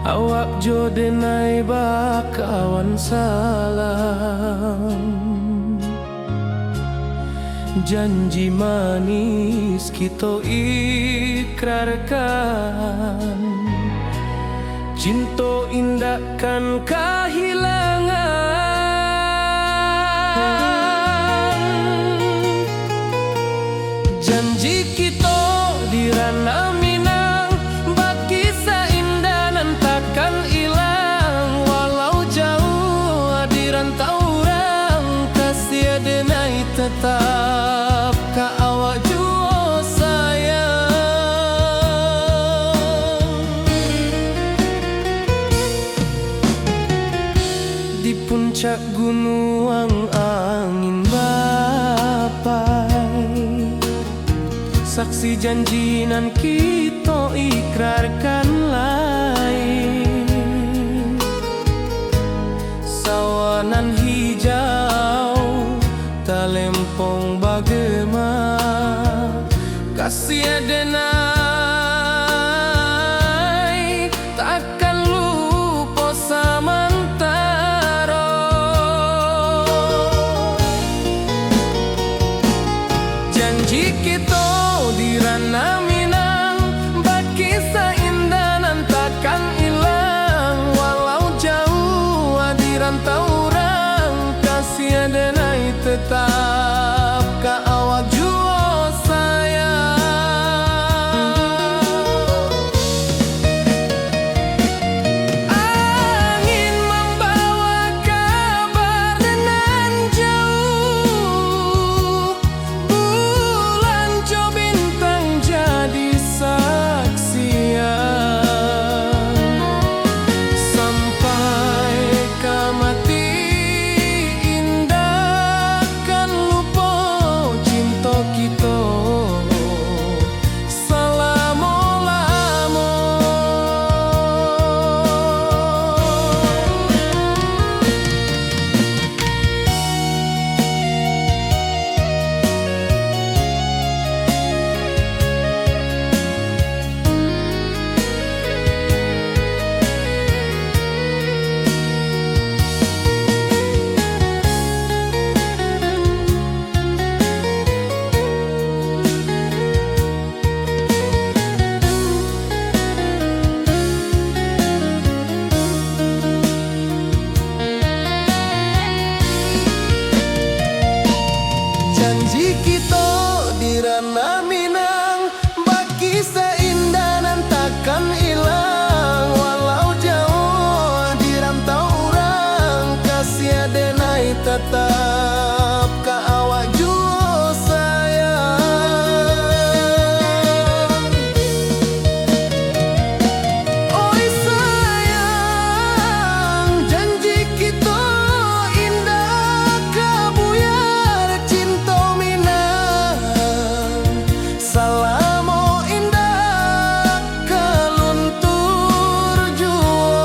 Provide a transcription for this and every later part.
Awak jodenai bakawan salam, janji manis kita ikrarkan, cinta indahkan kehilangan. Janji kita di ranah Minang, bagi seindah nan takkan hilang. Walau jauh di rantau orang, kasih denai tetap ka awak jua sayang. Di puncak gunung angin bapai, saksi janji nan kita ikrarkan lain. Sawanan hijau talempong bagema, kasih denai takkan lupa samantara. Janji kita di ranah Minang, bagi seindah nan takkan hilang. Walau jauh di rantau orang, kasih denai tetap ka awak jua sayang. Angin membawa kabar nan jauh, bulan jo bintang jadi saksian. Sampai ke mati indah kan lupa cinta kita selama-lama. Janji kita di ranah Minang, bagi seindah nan takkan hilang. Walau jauh di rantau orang, kasih denai tetap ka awak jua sayang. Oi sayang, janji kita indah kabuyar cinta Minang. Salamo indah kaluntur jua.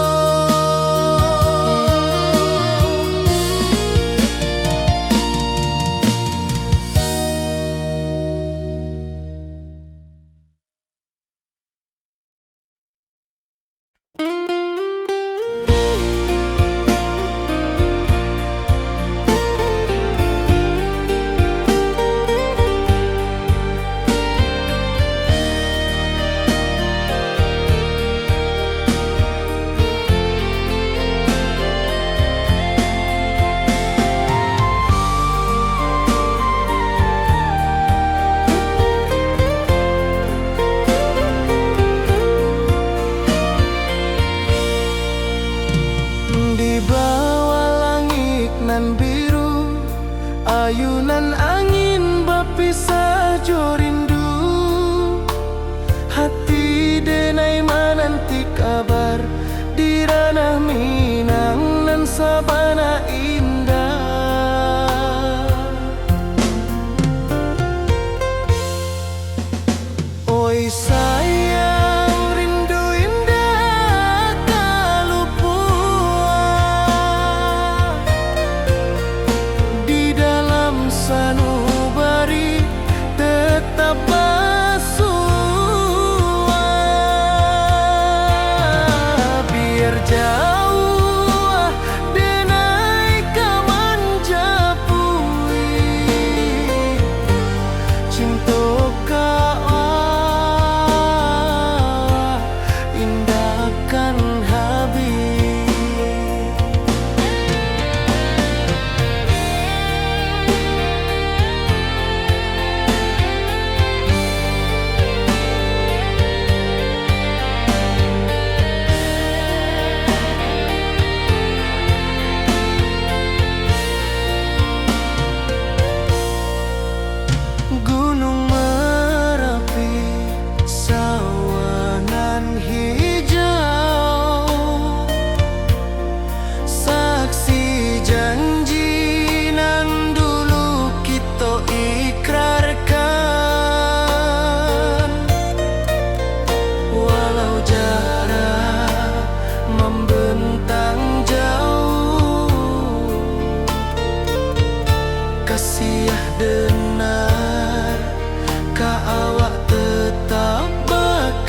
Di bawah langit nan biru, ayunan angin berpisah jo rindu. Hati denai menanti kabar di ranah Minang nan sabana indah. Oi sayang, rindu indah kalupua di dalam sanu jauh denai kamanjapui cinta indahkan habis. Gunung Merapi, sawangan hijau, saksi janji nan dulu kita ikrarkan. Walau jarak membentang jauh, kasih denar ka awak tetap berkawan.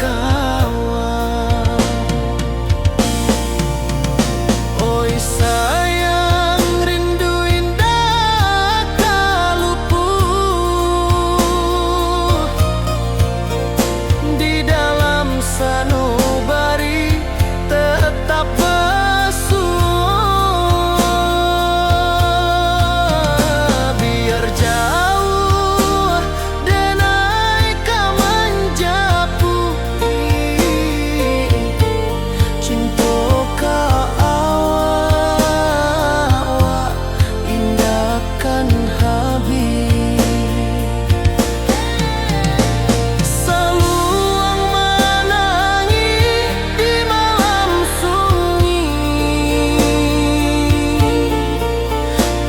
Oi sayang, rindu indah tak luput di dalam sanubari tetap bersua. Biar jauh denai kamanjapui cinta ka awak indahkan habis. Saluang menangi di malam sunyi,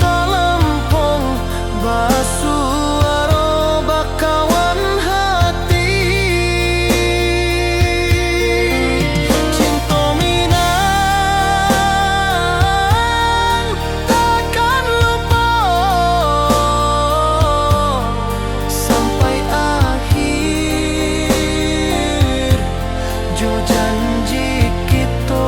talempong basuaro bakawan hati. Cinta Minang takkan lupa sampai akhir jo janji kita.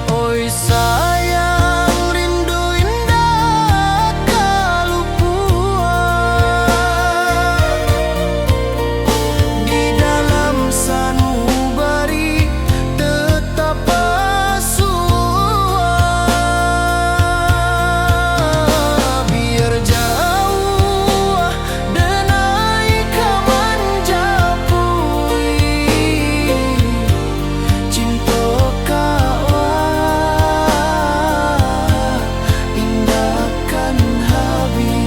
Oi sayang, rindu indah kalupuan di dalam sanubari tetap bersua. Biar jauh denai kamanjapui cinta indahkan habis.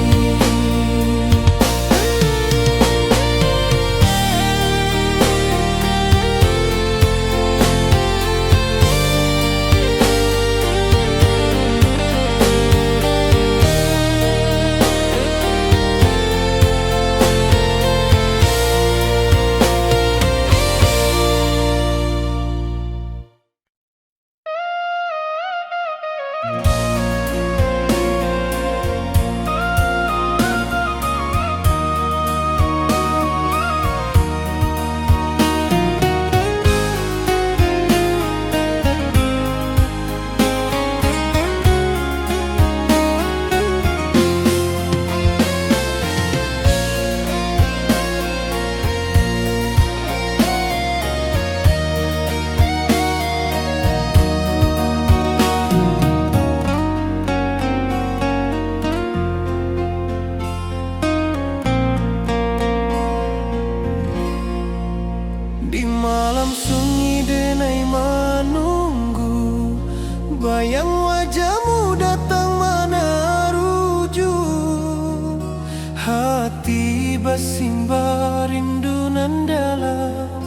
Di malam sunyi denai menunggu, bayang wajahmu datang meneruju. Hati bersimbar rindu nan dalam,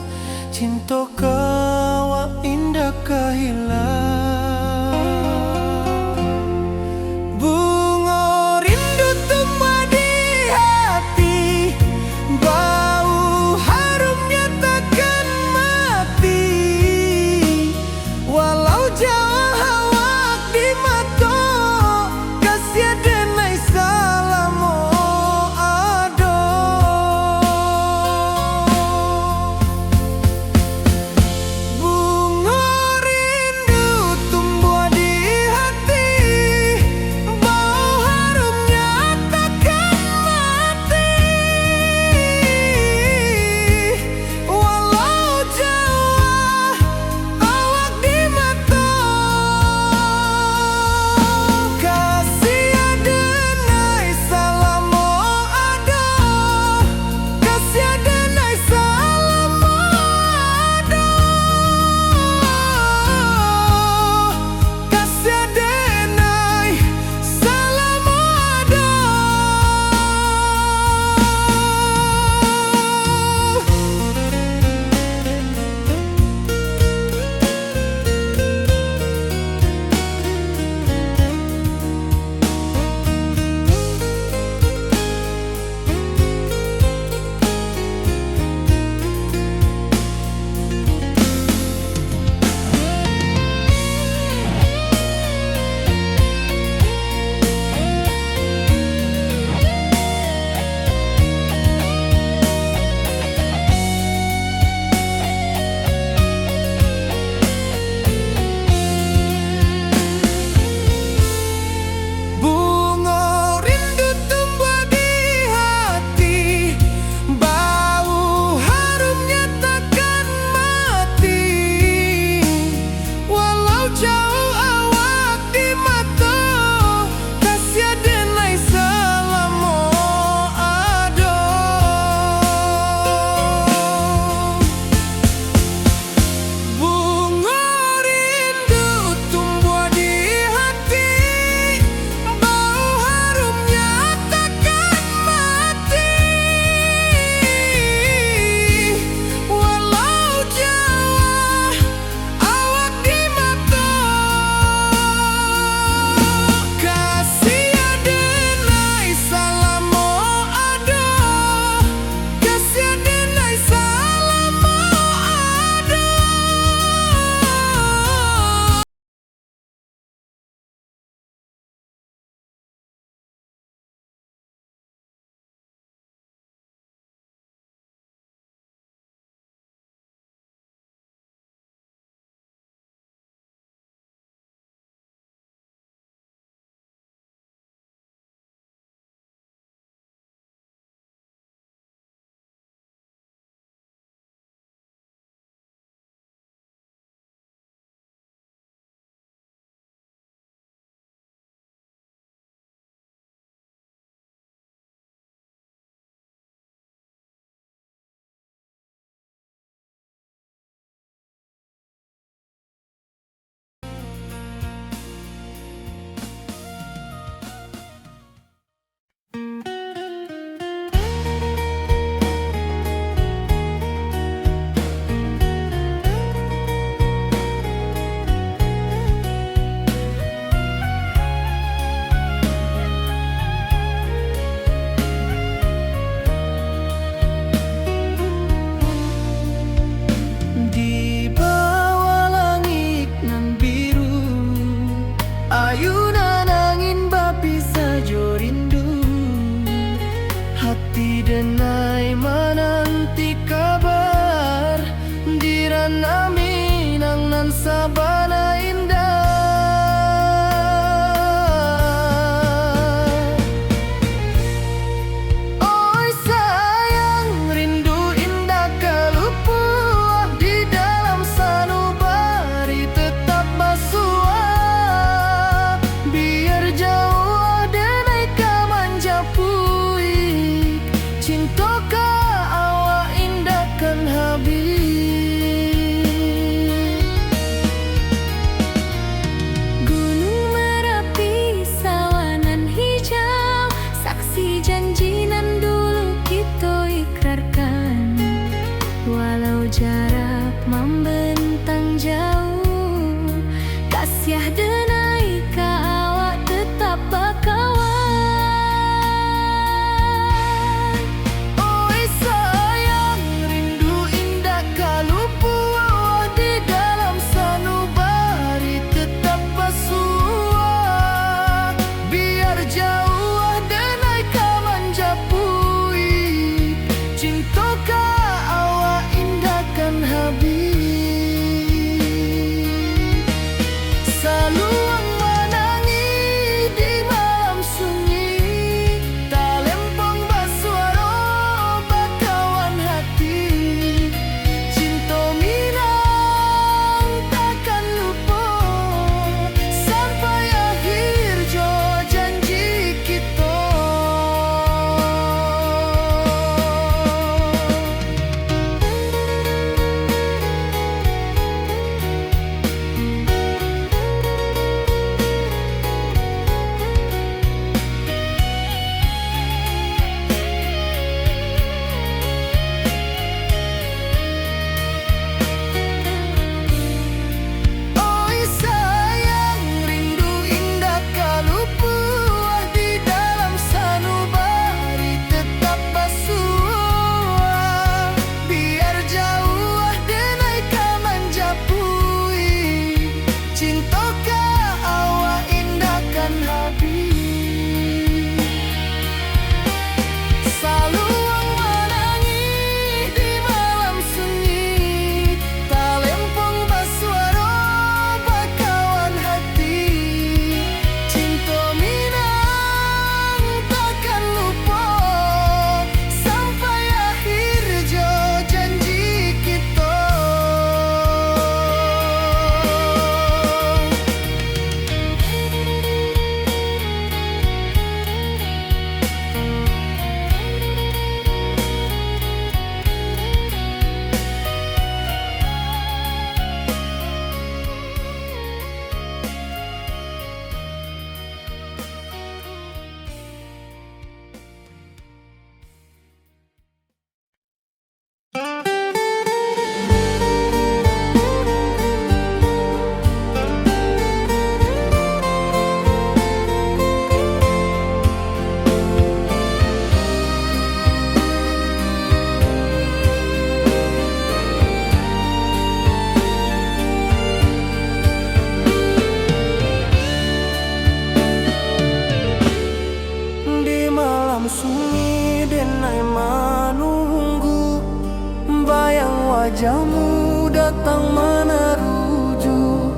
wajahmu datang meneruju,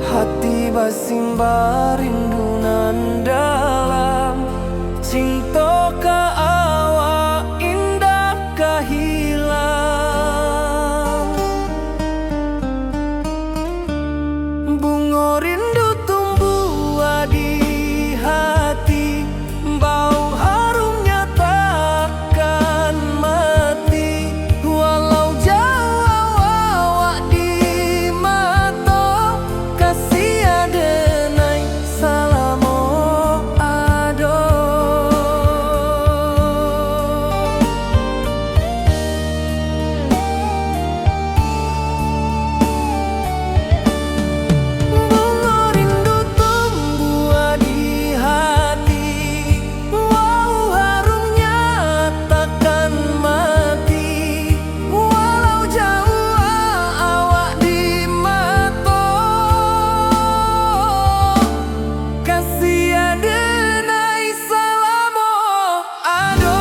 hati basimba rindu nan dalam. Cinta ka awak indah ka hilang. Bunga rindu tumbuh di hati, bau harumnya takkan mati. Walau jauh awak di mata, kasih adenai salamo ado. Bunga rindu tumbuh di hati, wow harumnya takkan mati. Walau jauh awak di mata, kasih adenai salamo ado.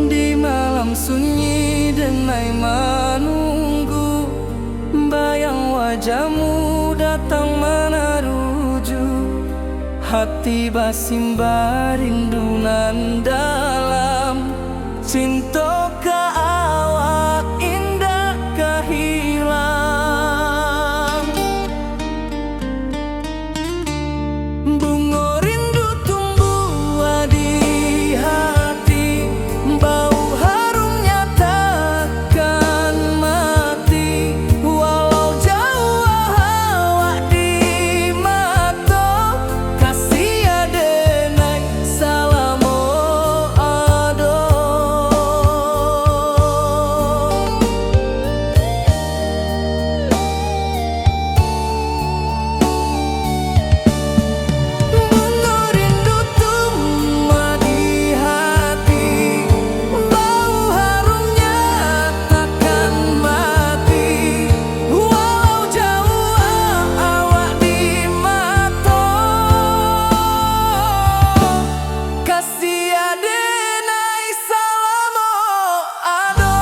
Di malam sunyi denai menunggu, bayang wajahmu datang meneruju, hati basimba rindu nan dalam. Cinta ka awak indah ka hilang. Bunga rindu tumbuh di hati, bau harumnya takkan mati. Walau jauh awak di mata, kasih adenai salamo ado. Bunga rindu tumbuh di hati, bau harumnya takkan mati. Walau jauh awak di mata, kasih adenai salamo ado.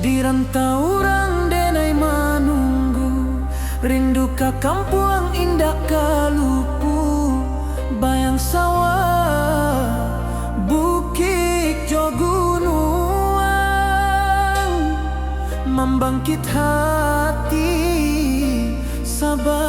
Di rantau orang denai menunggu, rindu ka kampung indah ka lupu. Bayang sawah, bukit jo gunungan, membangkit hati sabar.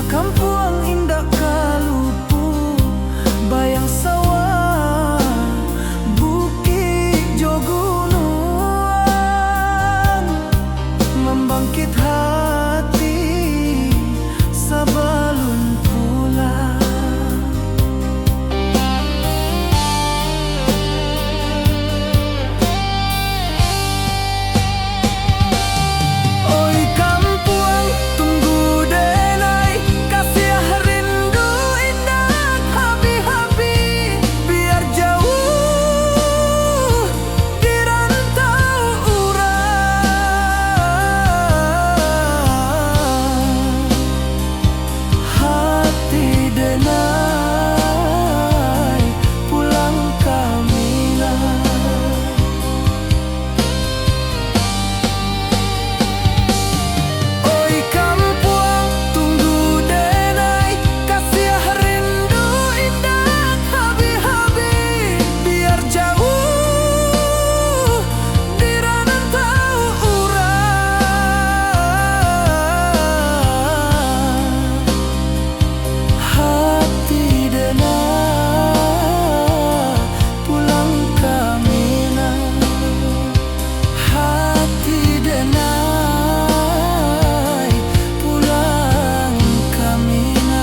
Kampuang indah kalupu, bayang sawah, bukit jo gunung, membangkit hati sebelum pulang. Oi kampuang, tunggu denai, kasih rindu indah habi-habi, biar jauh di rantau urang. Hati denai pulang kamina. Oi kampuang, tunggu denai, kasih rindu indah habi-habi, biar jauh di rantau urang. Hati denai pulang kamina. Hati denai pulang kamina.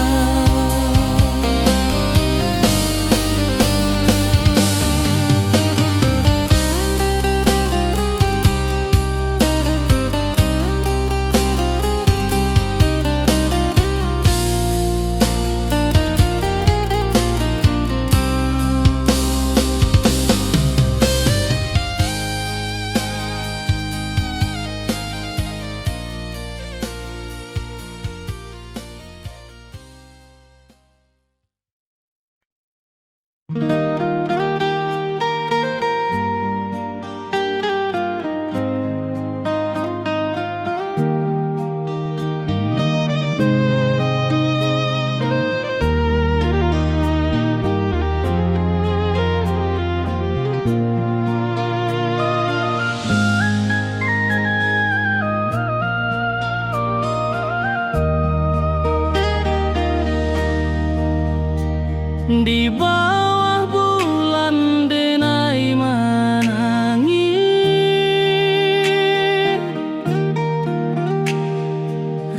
Di bawah bulan denai menangis,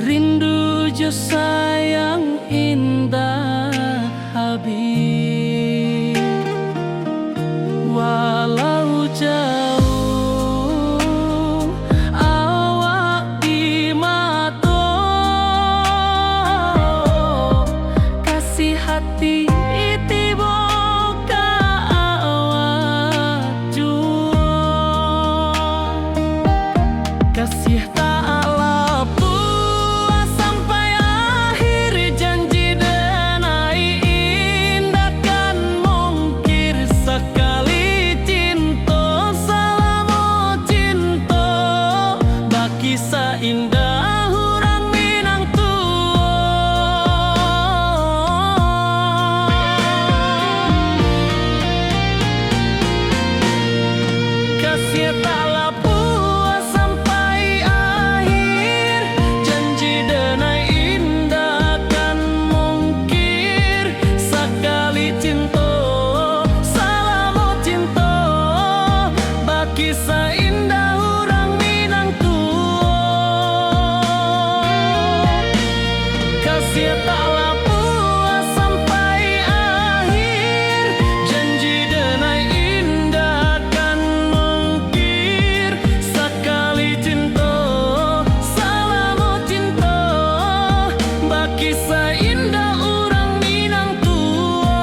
rindu jo sayang indah habis. Walau jauh awak di mata, kasih hati kasih tak lepas sampai akhir, janji denai indah kan mungkir sekali cinta, selama cinta baki seindah urang Minang tua. Kasih tak kisah indah urang Minang tua. Kasih taklah puas sampai akhir, janji denai indah kan mungkir sekali cinta, selama cinta baki seindah urang Minang tua.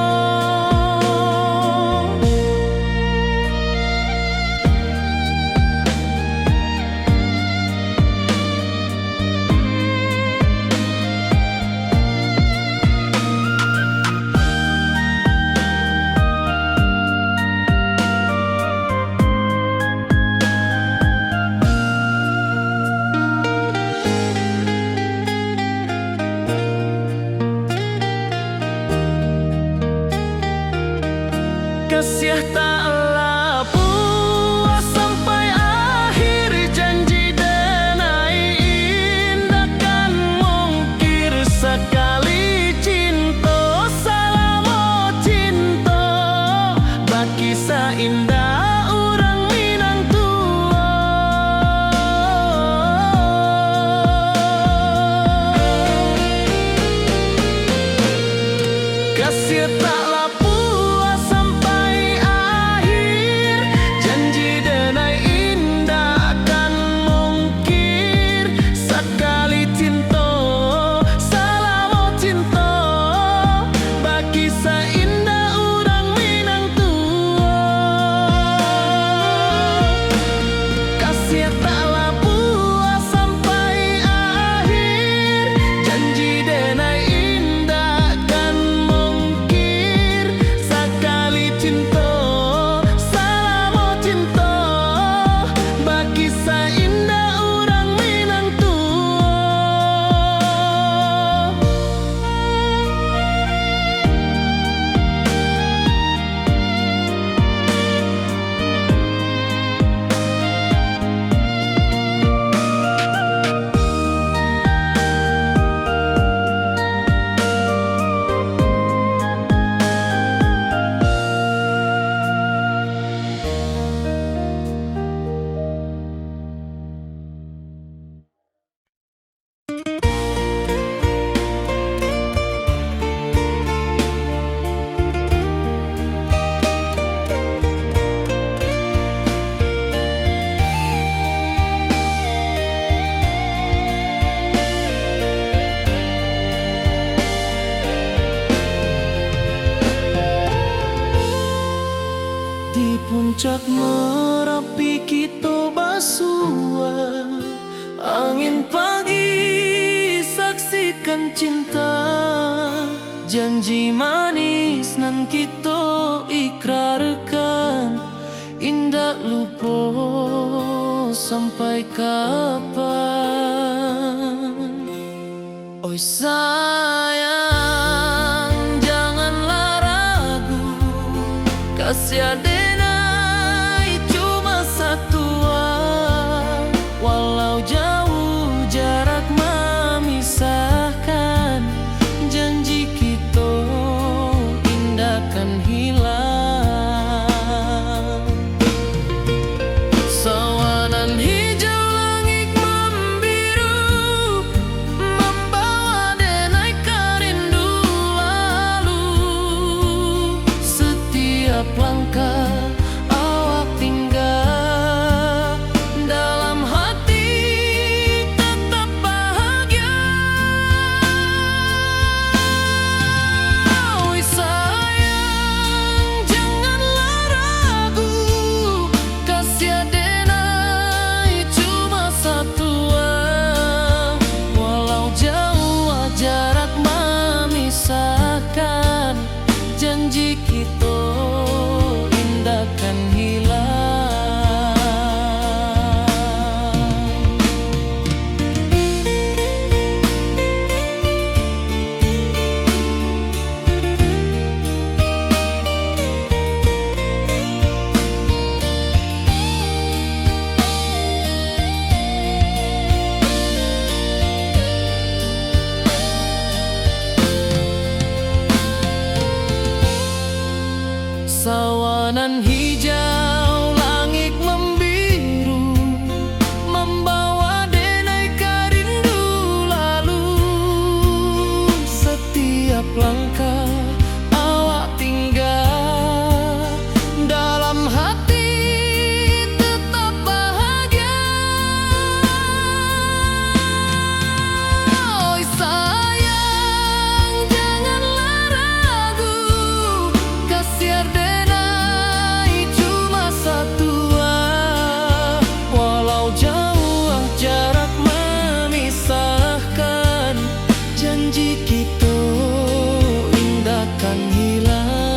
Kasih taklah puas sampai akhir, janji denai indah kan mungkir sekali puncak Merapi kita basua, angin pagi saksikan cinta, janji manis nan kita ikrarkan, indah lupa sampai kapan. Oi sayang, janganlah ragu, kasih adenai cuma satu, walau jauh jarak memisahkan, janji kita indah kan hilang. Sawanan hijau langit membiru, membawa denai kerindu lalu. Setiap langkah awak tinggal, dalam hati tetap bahagia. Oi sayang, janganlah ragu, kasih adenai cuma satu, walau jauh jarak memisahkan, janji kita indah kan hilang. Sawanan hijau langit membiru, membawa denai kerindu lalu. Setiap langkah awak tinggal, dalam hati tetap bahagia. Oi sayang, janganlah ragu, kasih adenai cuma satu, walau jauh jarak memisahkan, janji kita indah kan hilang.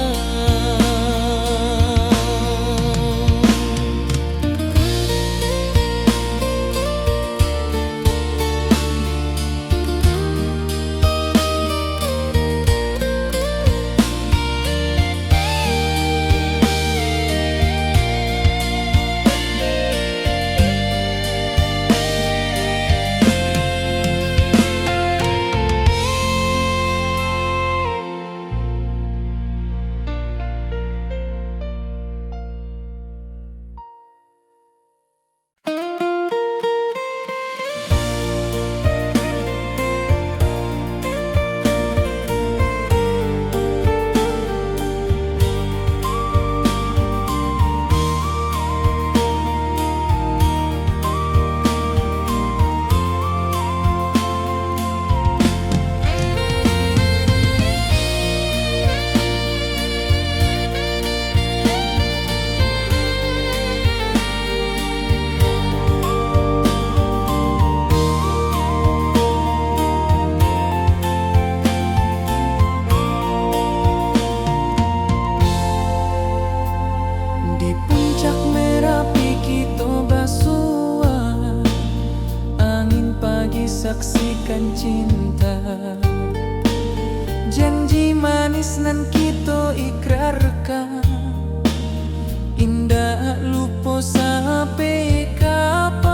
Di puncak Merapi kita basua, angin pagi saksikan cinta, janji manis nan kita ikrarkan, indah lupa sampai kapan.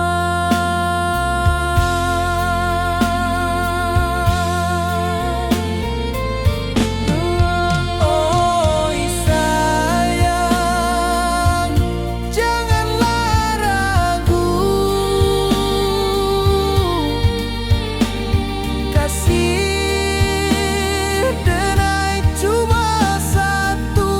Oi sayang, janganlah ragu, kasih denai cuma satu,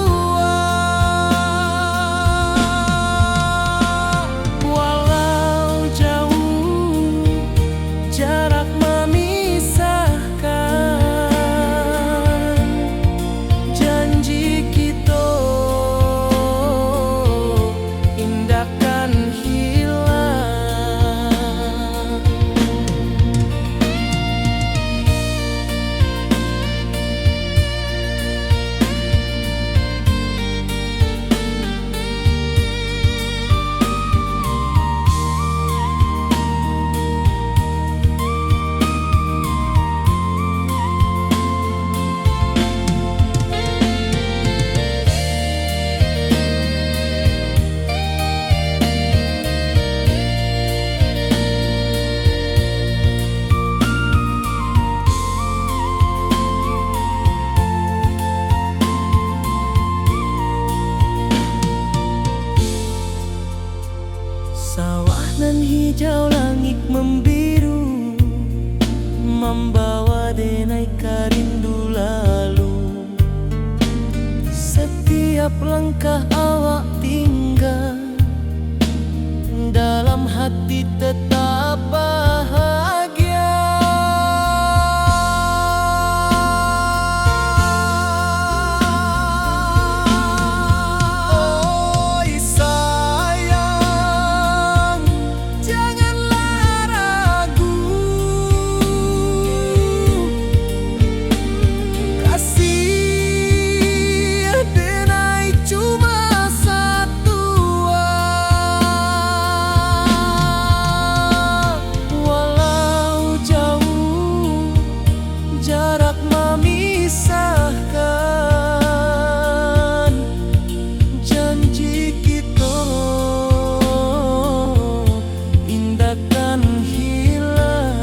setiap langkah awak tinggal, dalam hati tetap bahagia. Oi sayang, janganlah ragu, kasih denai cuma satu. Walau jauh jarak memisahkan, janji kita indahkan hilang.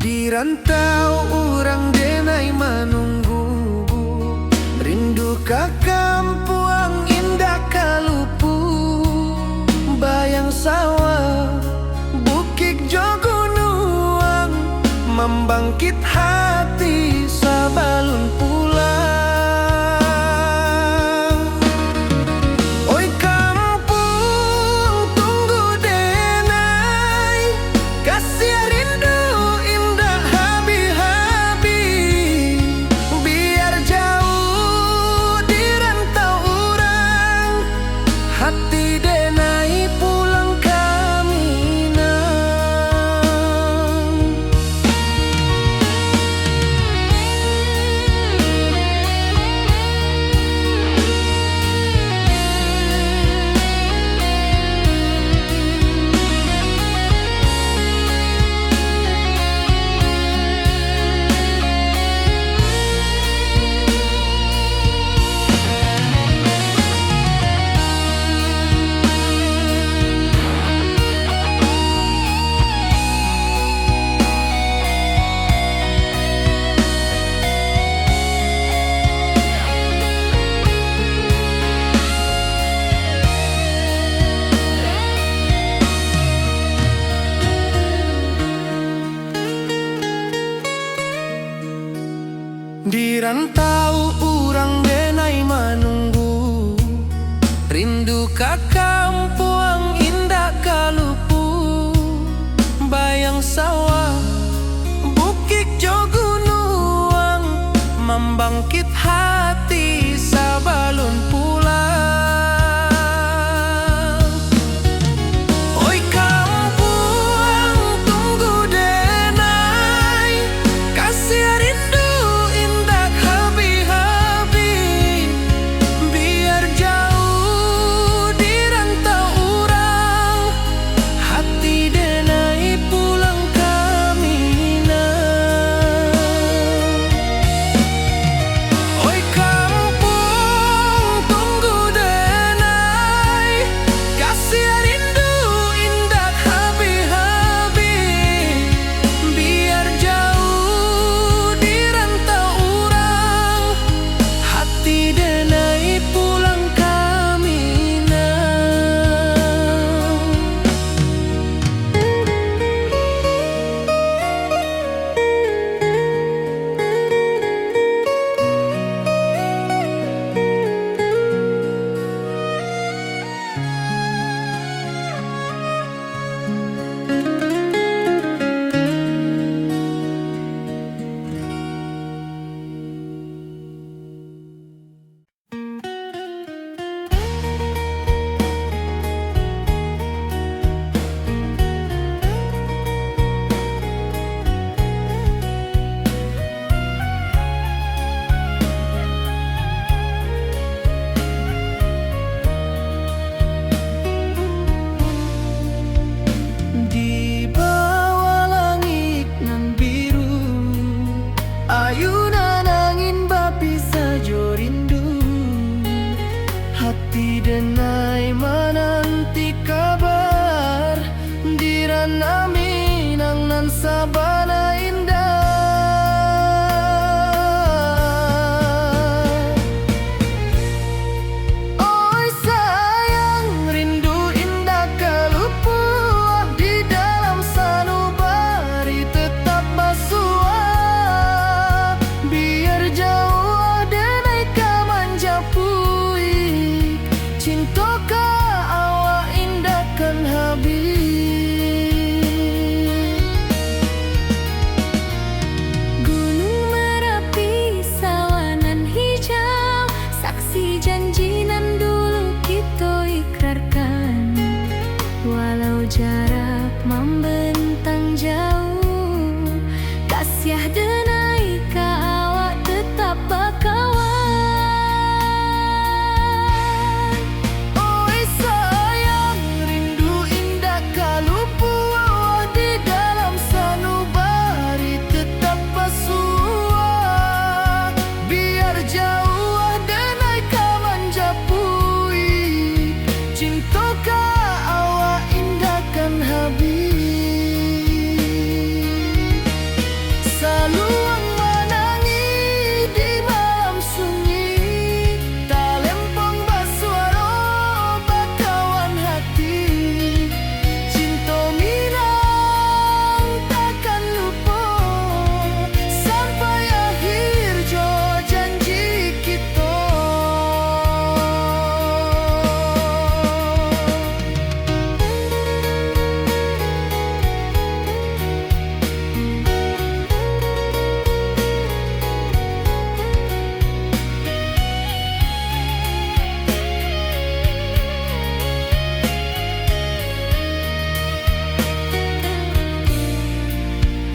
Di rantau orang denai menunggu, rindu ka kampung indah kalupu, bayang sawah bukit jo gunung, membangkit hati sabalun pulang. Oi kampung tunggu denai, kasih rindu indah habi-habi, biar jauh di rantau orang, hati denai pulang ke Minang. kasih janji nan dulu kita ikrarkan, walau jarak membentang jauh, kasih denai ka awak tetap bakawan. Oi sayang, rindu indah kalupu awak di dalam sanubari tetap pasua. Biar jauh denai ka manjapui, cinta ka awak indahkan habis. Saluang menangi di malam sunyi, talempong basuara bakawan hati. Cinta minang takkan lupa sampai akhir jo janji kita.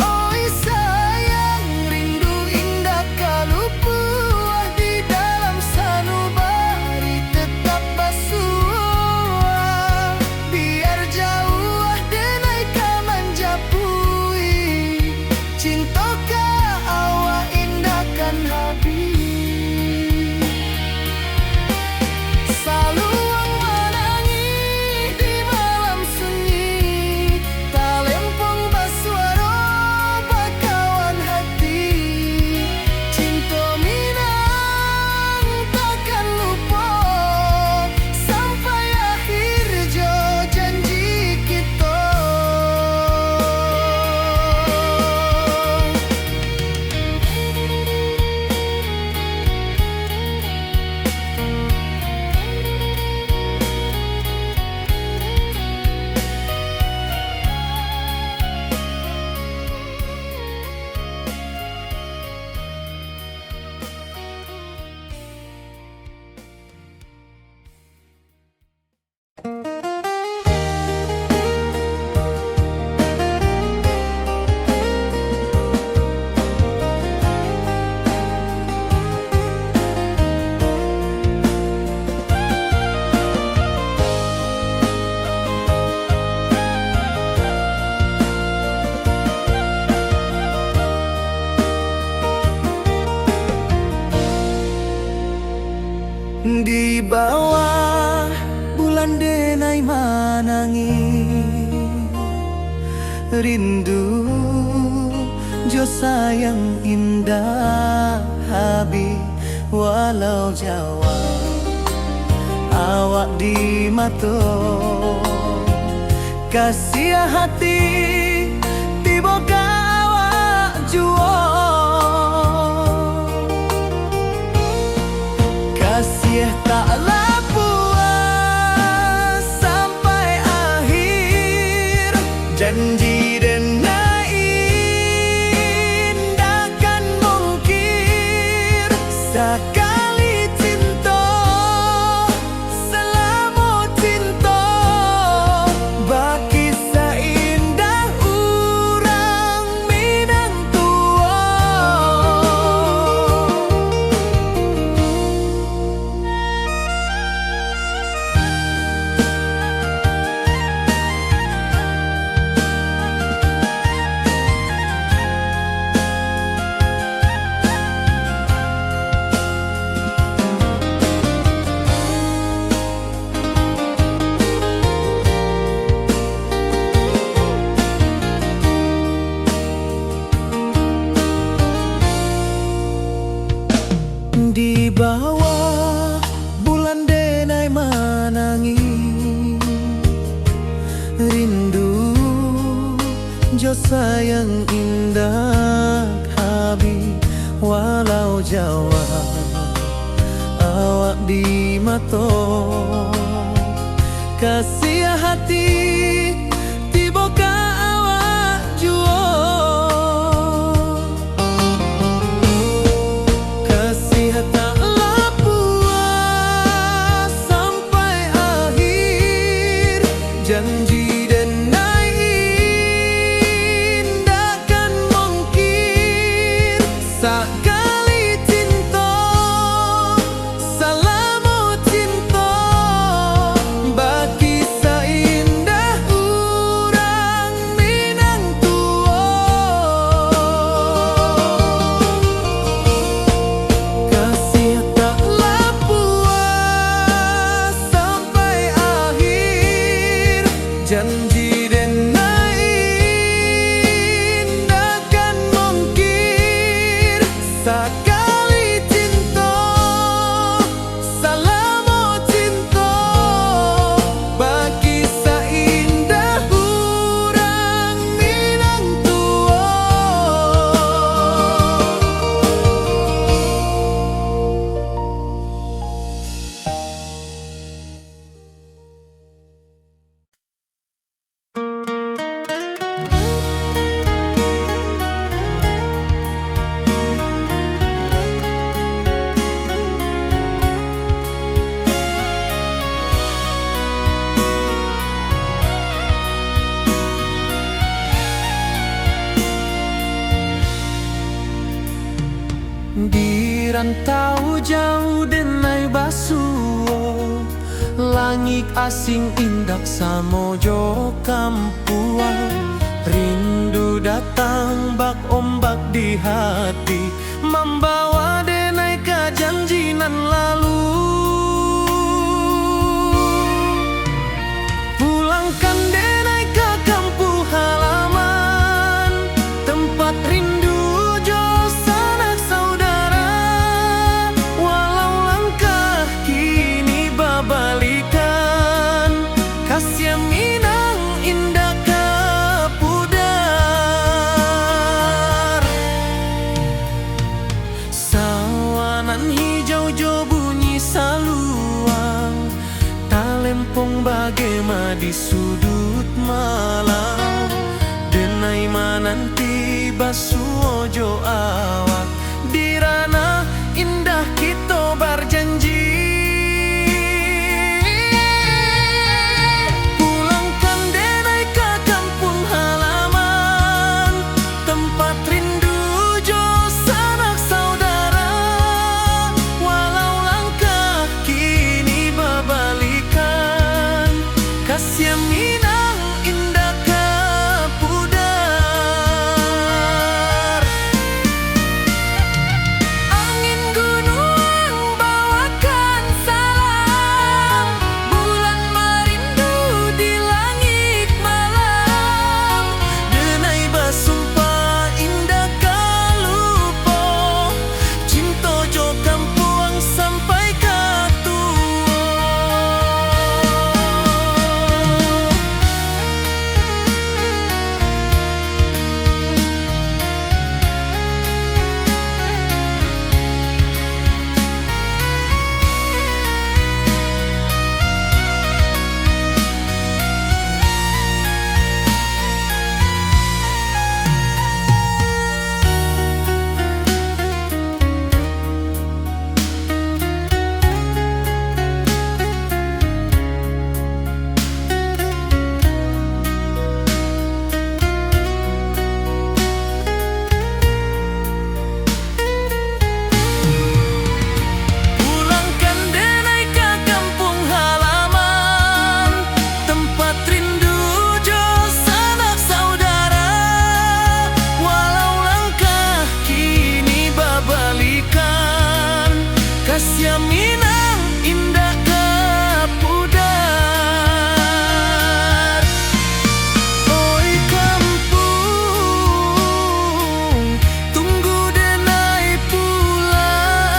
Oi sayang, rindu indah kalupu di dalam sanubari tetap basua. Biar jauh denai ka manjapui, cinta ka awak indahkan habis. Saluang menangi di malam sunyi, talempong basuara bakawan hati. Cinta minang takkan lupa sampai akhir jo janji kita. Di bawah bulan denai manangi, rindu jo sayang indah habi, walau jauh awak di mato, kasih hati tiba ka awak juo. Kasih taklah puas sampai akhir, janji denai indahkan mungkir. Sekali cinta selama cinta, baki seindah urang minang tua. Di bawah bulan denai manangi, rindu jo sayang indah habi, walau jauh awak di mato, kasih hati tiba ka awak juo. Kasih taklah puas rantau jauh denai basuo, langit asing indak samojo kampuang. Rindu datang bak ombak di hati, membawa denai ke janjinan lalu. Pulangkan denai ke kampung halaman, tempat rindu jo sanak saudara. Walau langkah kini babalikan, kasih Minang indah ke pudar. Sawanan hijau jo bunyi saluang, talempong bagema di sudut malam. Denai mananti basuo jo awak, di ranah indah kita berjanji. Pulangkan denai ke kampung halaman, tempat rindu jo sanak saudara. Walau langkah kini babalikan, kasih Minang indah ke pudar. Angin gunung bawakan salam, bulan merindu di langit malam. Denai basumpah indah kalupo, cinta jo kampuang sampai ke tua. Pulangkan denai ke kampung halaman, tempat rindu jo sanak saudara. Walau langkah kini babalikan, kasih Minang indah ke pudar. Oi kampung, tunggu denai pulang,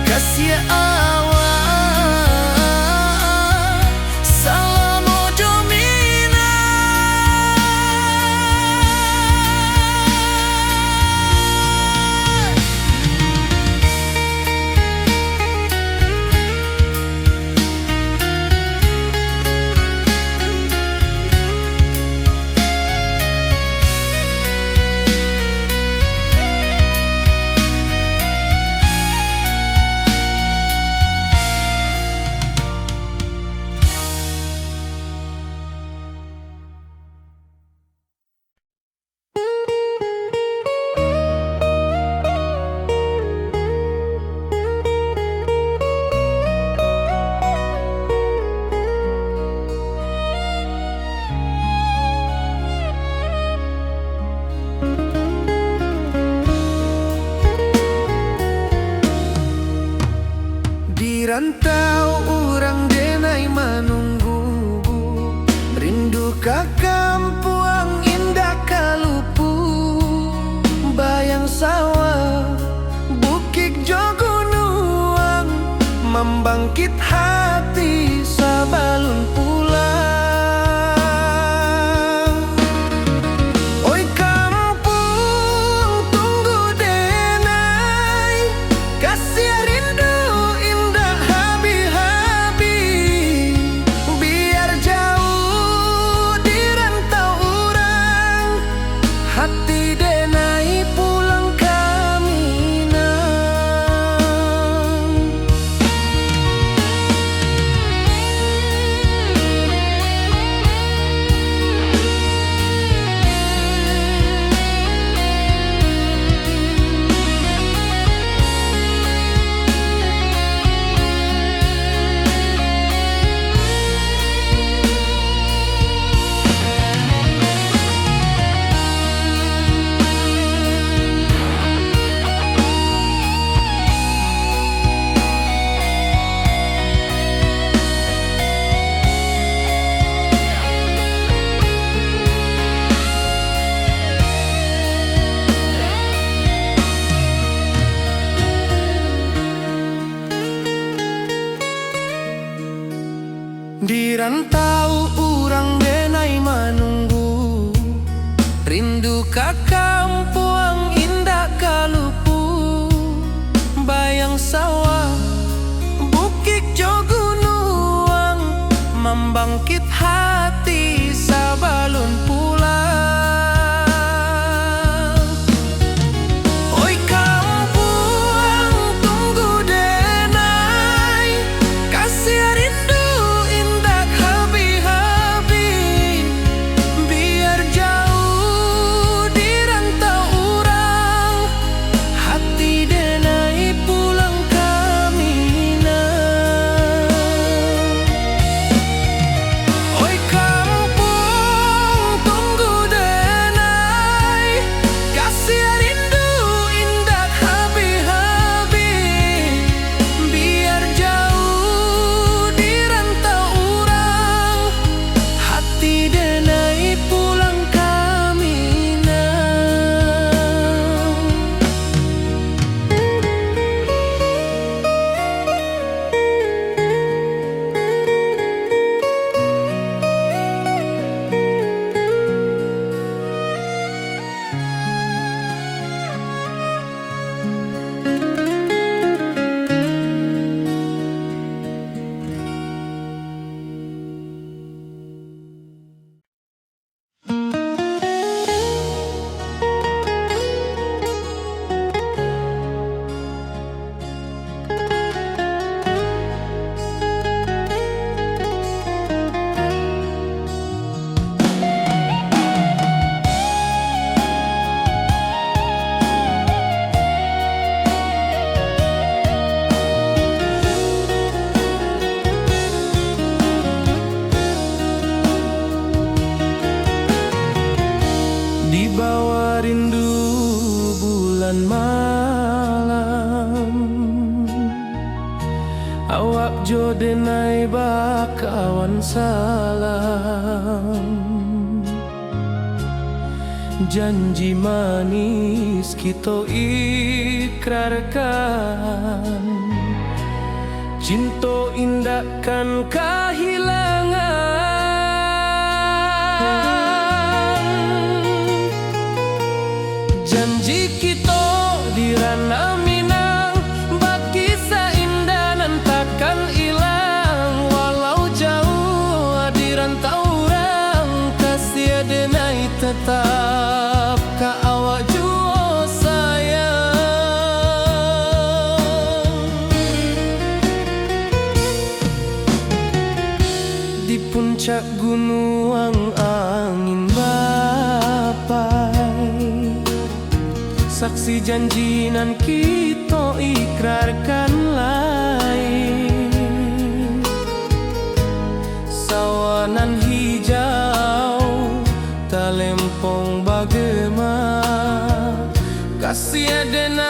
kasih awak salam ojo Minang. Di rantau urang denai menunggu, rindu ka kampuang indah kalupu. Bayang sawah, bukit jo gunung, membangkit hati sabalun pulang. Oi kampung, tunggu denai, kasih rindu indah habi-habi. Biar jauh di rantau urang, hati denai pulang ke Minang. sawah, bukit jo gunung, membangkit hati sabalun pulang. Oi kampung tunggu denai, kasih rindu indah habi-habi, biar jauh di rantau urang, hati denai pulang kami nah. Oi kampung tunggu denai, kasih rindu indah habi-habi, biar jauh di rantau urang, hati denai pulang kami nah. Di bawah rindu bulan malam, awak jo denai bakawan salam. Janji manis kita ikrarkan, cinta indah kan kehilangan. Janji kita di ranah Minang, bakisah indah nan takkan hilang. Walau jauh di rantau urang, kasih denai tetap ka awak jua sayang. Di puncak gunung angin bapai, saksi janji nan kita ikrarkan lain. Sawanan hijau talempong bagema, kasih denai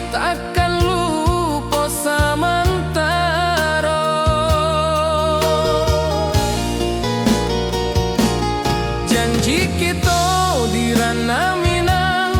takkan lupa samantara. Janji kita di ranah Minang,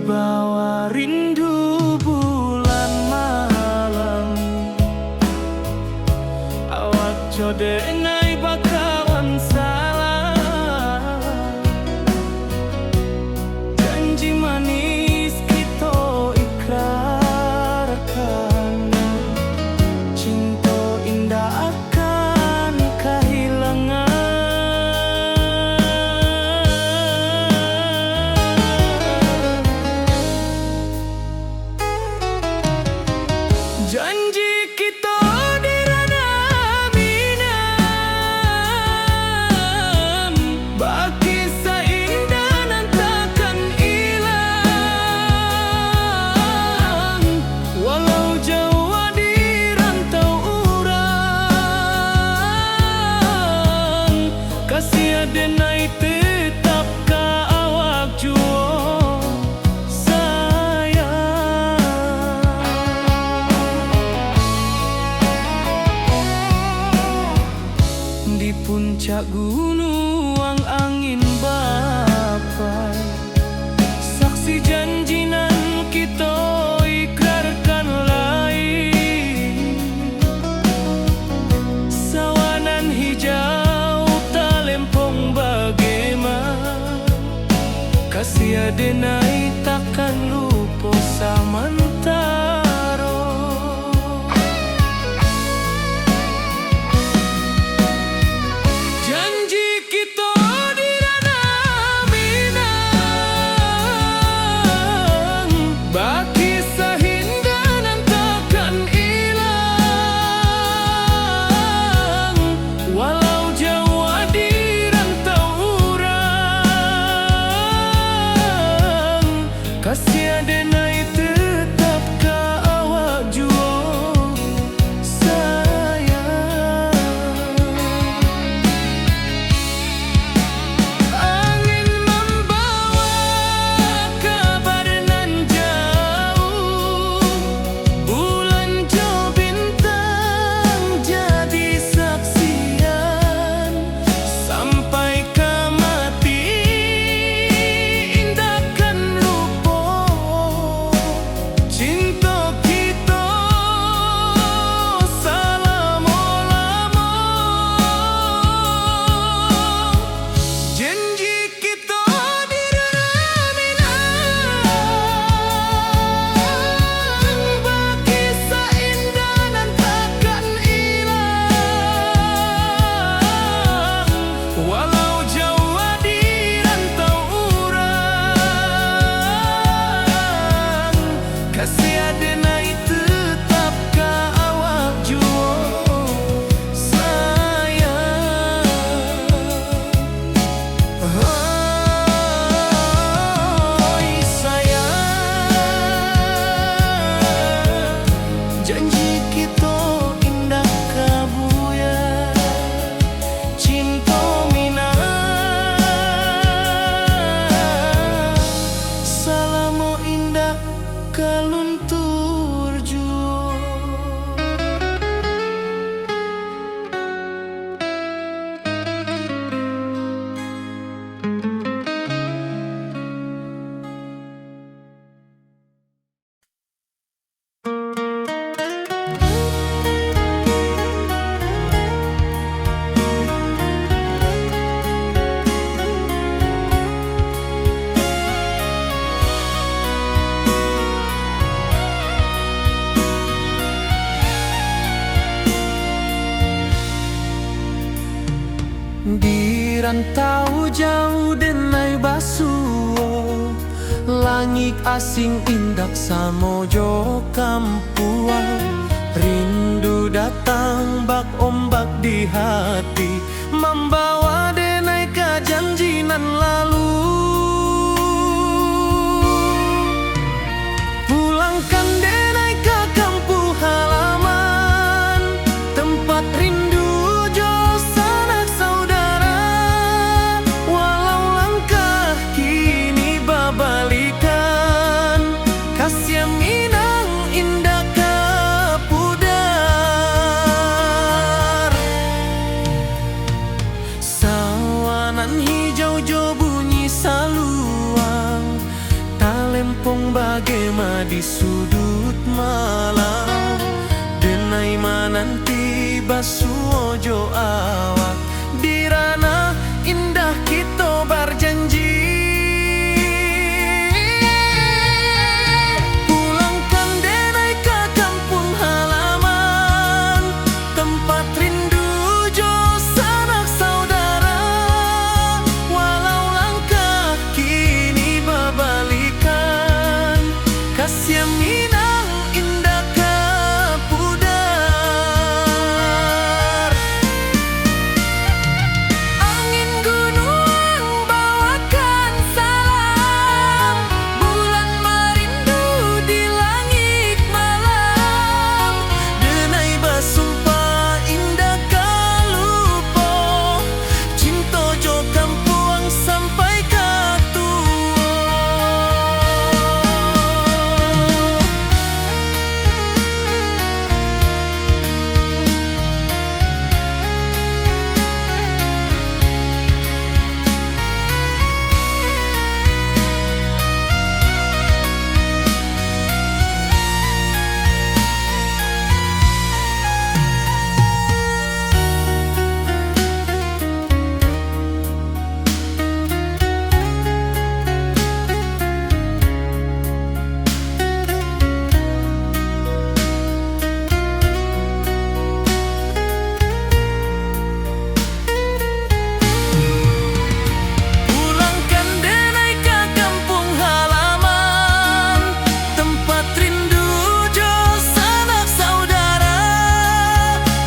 Wibawa rindu bulan malam, awak jodenai bakawan salah. Janji manis kita ikrarkan, cinta indah akan kehilangan. Janji kita di ranah Minang, bagi seindah nan takkan hilang. Walau jauh di rantau urang, kasih adenai tetap ka awak juo sayang. Di puncak gunung angin bapai, saksi janji nan kita ikrarkan lain. Sawanan hijau talempong bagaimana, kasih adenai takkan lupa samantara. Janji kita di ranah Minang, bagi sahinda nan takkan hilang. Walau jauh di rantau urang, kasih adenai tetap ka awak juo sayang. Angin membawa kabar nan jauh, bulan jo bintang jadi saksian. Sampai ke mati indahkan lupa, cinta kita selama-lama. Janji kita di ranah Minang, bagi seindah nan takkan hilang. Walau jauh di rantau urang, kasih adenai tetap ka awak juo sayang. Oi sayang, janji kita indah kabuya, cinta Minang salamo indah kaluntur juo. Di rantau jauh denai basuo, langit asing indak samojo kampuan. Rindu datang bak ombak di hati, membawa denai ke janji nan lalu. Pulangkan denai ke kampung halaman, tempat rindu jo sanak saudara. Walau langkah kini babalikan, kasih Minang indah kapudar. agema di sudut malam. Denai mananti basuojo awak di ranah indah kita berjanji. Pulangkan denai ke kampung halaman, tempat rindu jo sanak saudara. Walau langkah kini babalikan, kasih Minang indah ke pudar. Angin gunung bawakan salam, bulan merindu di langit malam. Denai basumpah indah kalupo, cinta jo kampung sampai ke tua. Pulangkan denai ke kampung halaman, tempat rindu jo sanak saudara.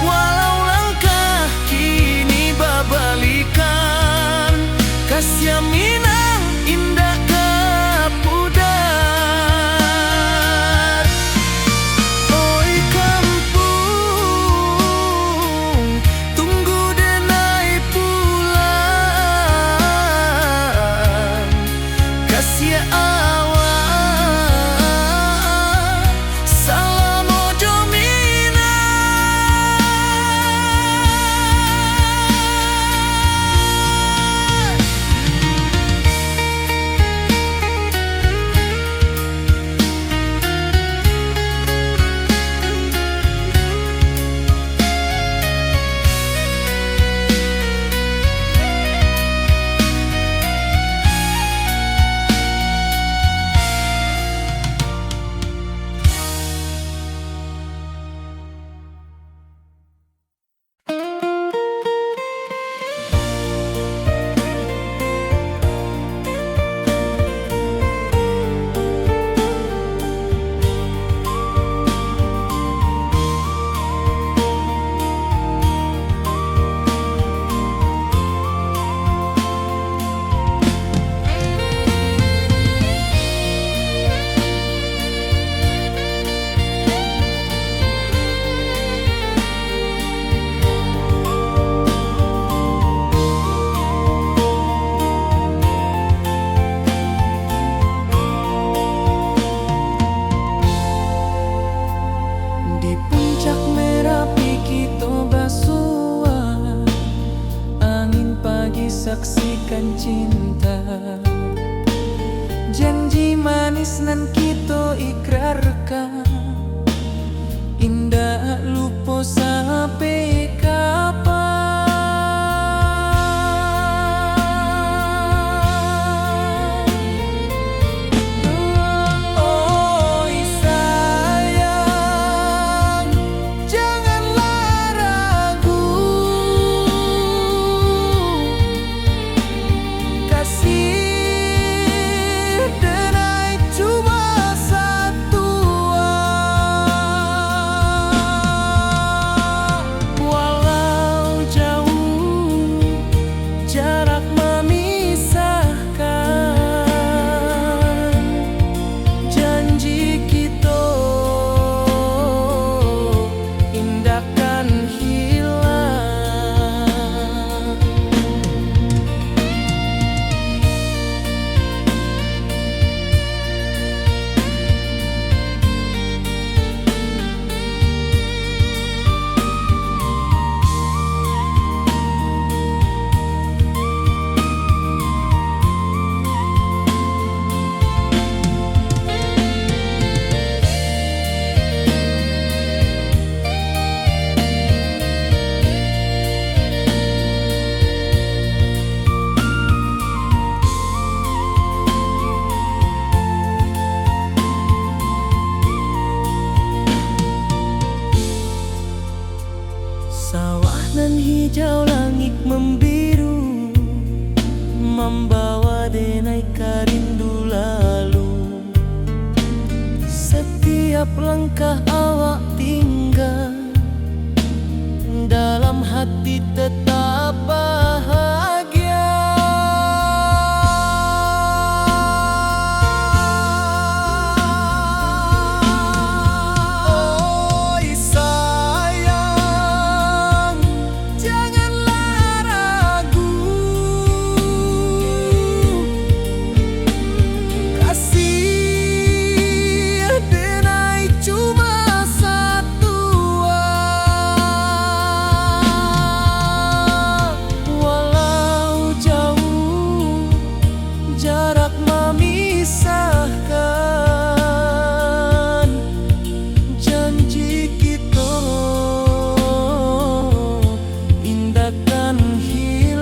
Walau langkah kini babalikan, kasih Minang indah ke pudar. Oi kampung, tunggu denai pulang. Kasih awak salam ojo Minang. Di puncak Merapi kita basua, angin pagi saksikan cinta. Janji manis nan kita ikrarkan, indah lupa sampai kapan. Oi sayang, janganlah ragu, kasih denai cuma satu langkah awak tinggal, dalam hati tetap bahagia. Oi sayang, janganlah ragu, kasih denai cuma satu. Walau jauh jarak memisahkan, janji kita indahkan hilang.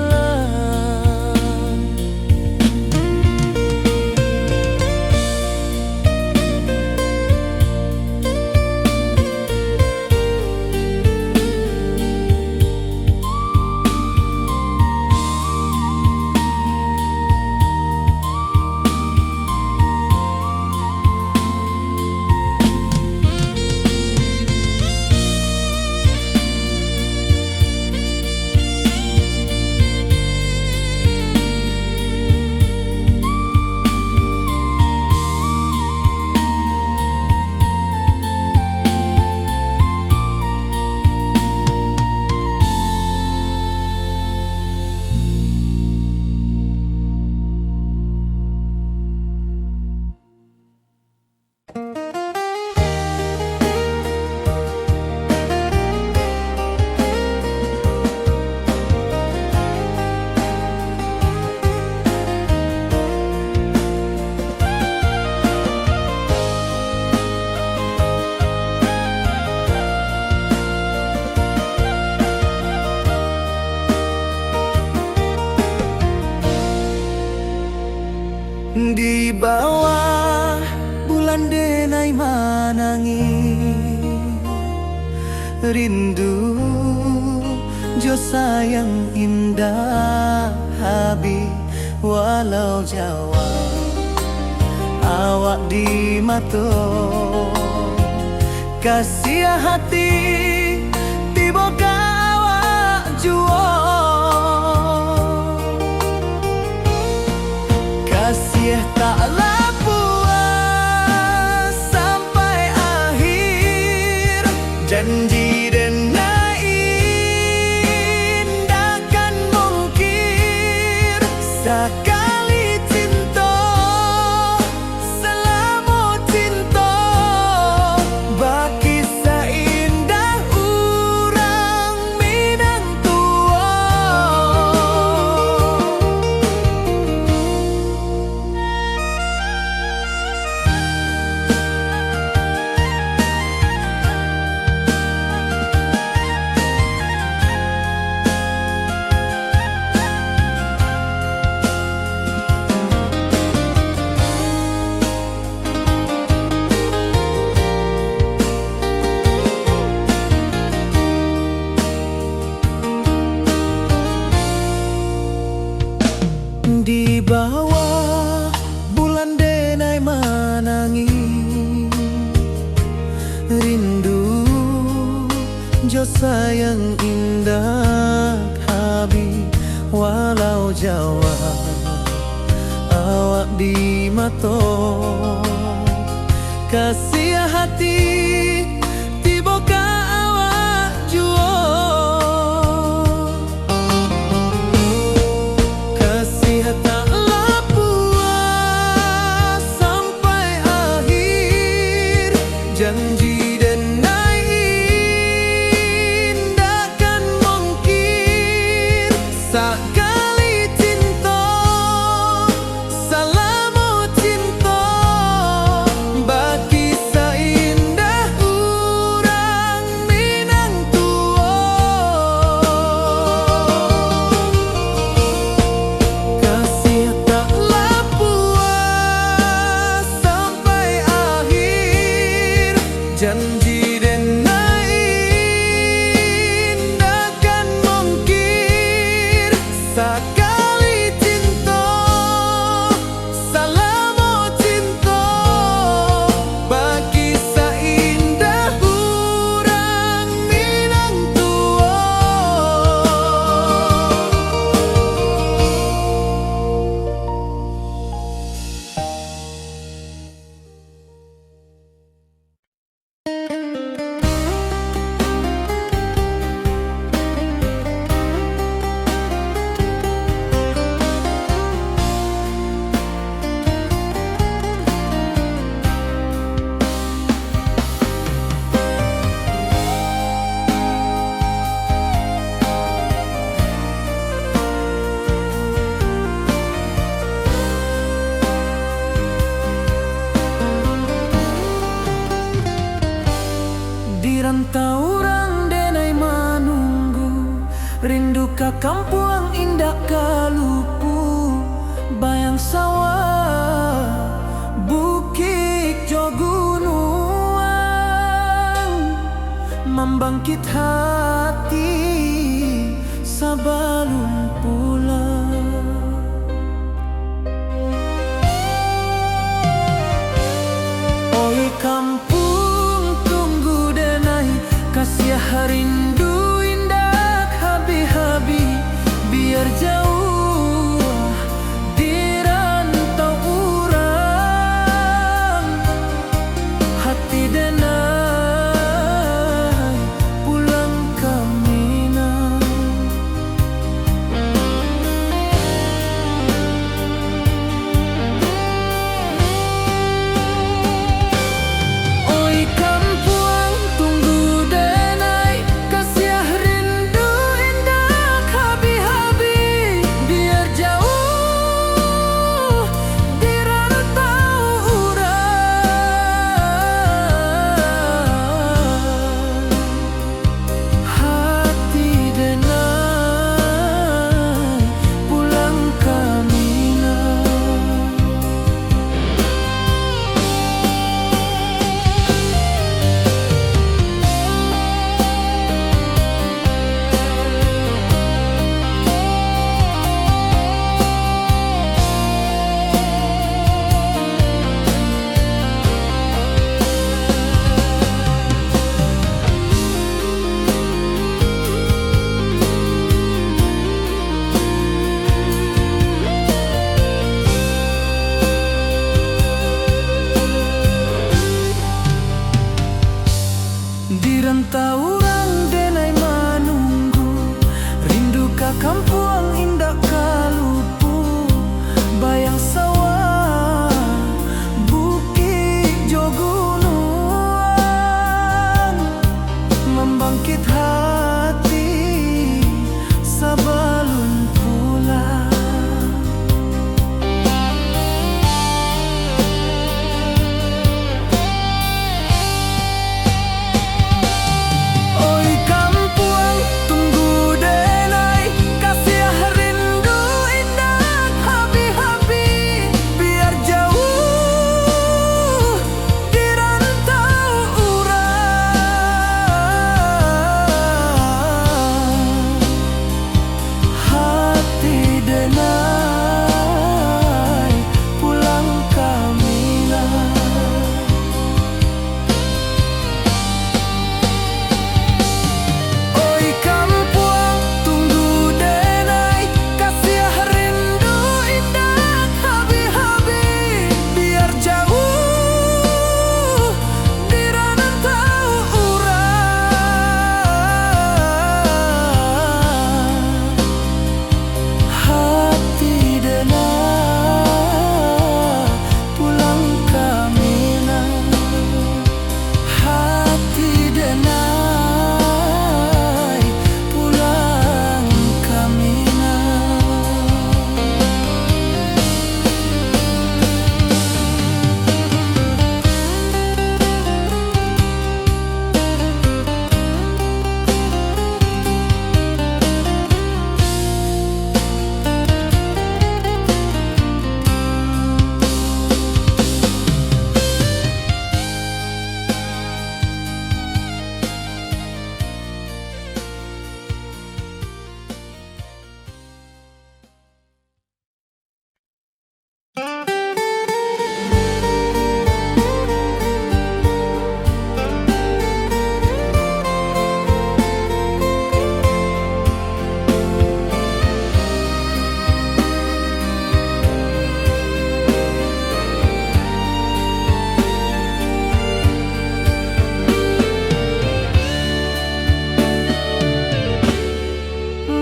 Di bawah bulan denai manangi, rindu jo sayang indah habi. Walau jauh awak di mato, kasih hati tiba ka awak juo. Kasih taklah puas sampai akhir, janji denai indahkan mungkir. Sekali cinta selama cinta, baki seindah urang Minang tua. Di bawah bulan denai manangi, rindu jo sayang indah habi. Walau jauh awak di mato, kasih hati tiba ka awak juo. Taklah puas sampai akhir, janji denai indahkan mungkir. Sekali cinta selama cinta, baki seindah ka kampuang indah kalupu, bayang sawah, bukit jo gunung, membangkit hati sabalun pulang. Oi kampung tunggu denai, kasih rindu indah habi-habi, biar jauh di rantau urang, hati denai pulang ke Minang. Oi kampuang tunggu denai, kasih rindu indah habi-habi, biar jauh di rantau urang, hati denai pulang ke Minang. Di rantau urang denai menunggu, rindu ka kampuang indah kalupu, bayang sawah, bukit jo gunung, membangkit hati sabalun pulang. Oi kampuang tunggu denai, kasih rindu indah habi-habi, biar jauh di rantau urang, hati denai pulang ke Minang. Oi kampuang tunggu denai, kasih rindu indah habi-habi, biar jauh di rantau urang, hati denai pulang ke Minang, hati denai pulang ke Minang.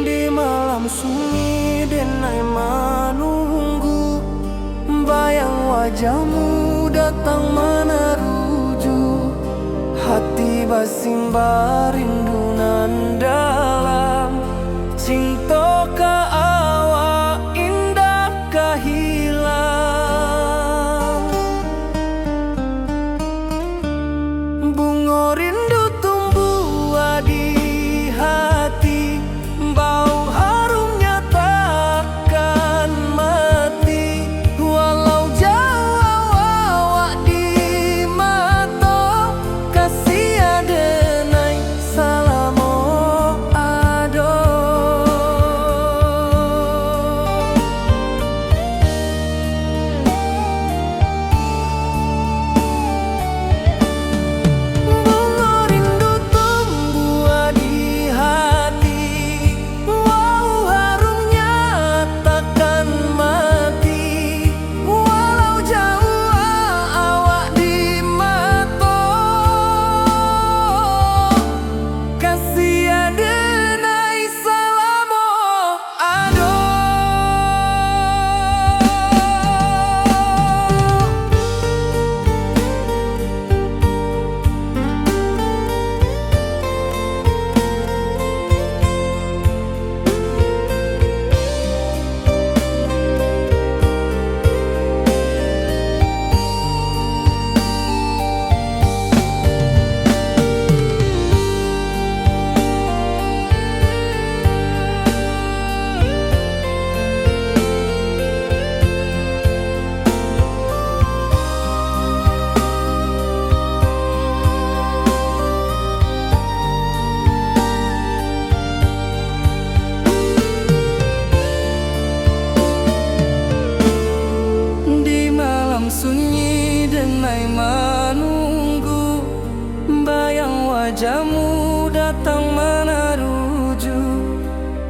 Di malam sunyi denai menunggu, bayang wajahmu datang meneruju, hati basimba rindu nan dalam, cinta ka awak indah ka hilang, bunga rindu tumbuh di hati, bau sunyi denai menunggu, bayang wajahmu datang meneruju,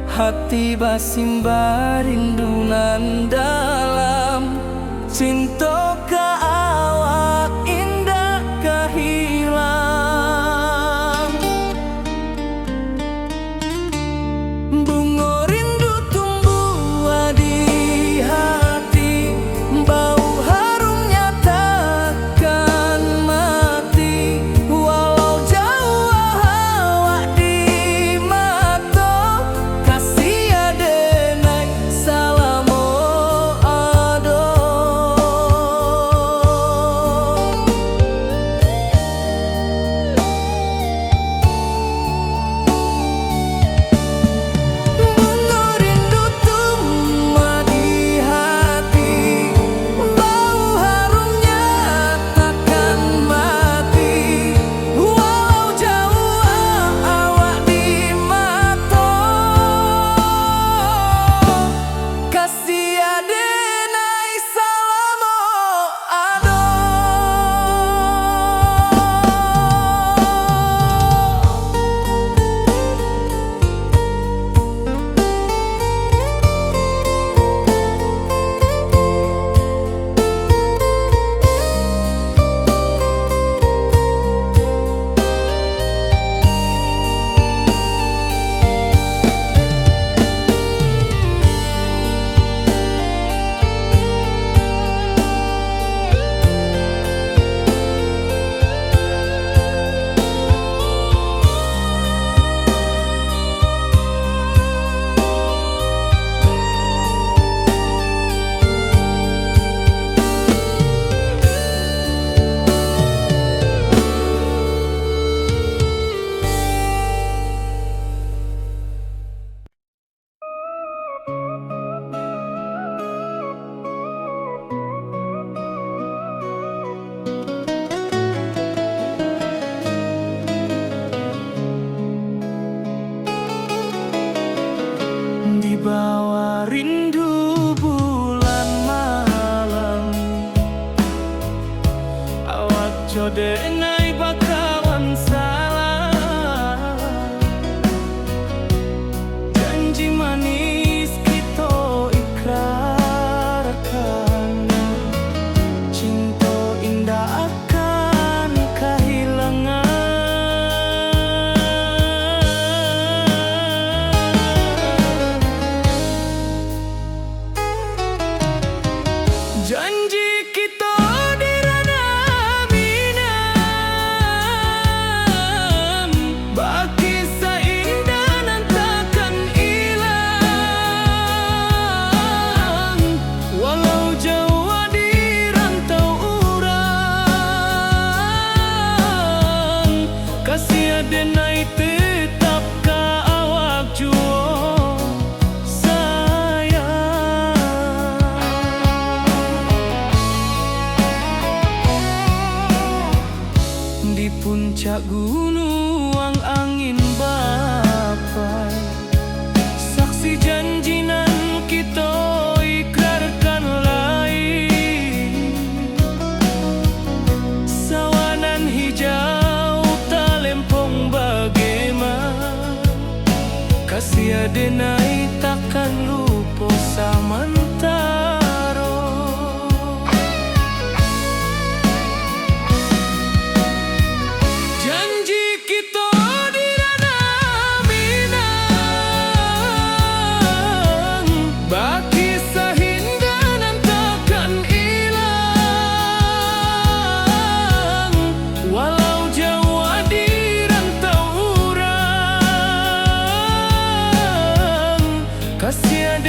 hati basimba rindu nan dalam, cinta ka awak indah kahilang. Bunga rindu tumbuh di hati, bau harumnya takkan mati, walau jauh awak di mata, kasih adenai salamo ado. Bunga rindu tumbuh di hati, bau harumnya takkan mati, walau jauh awak di mata, kasih adenai salamo ado. Di bawah rindu bulan malam, awak jodenai bakawan salah, janji manis kita ikrarkan, cinta indah akan kehilangan. Janji kita di ranah minang, baki seindah nan takkan hilang, walau jauh di rantau urang, kasih adenai tetap ka awak jua di puncak gunung angin bapai, saksi janji nan kita ikrarkan lain, sawanan hijau talempong bagaimana, kasih adenai takkan lupa samantara. Kasih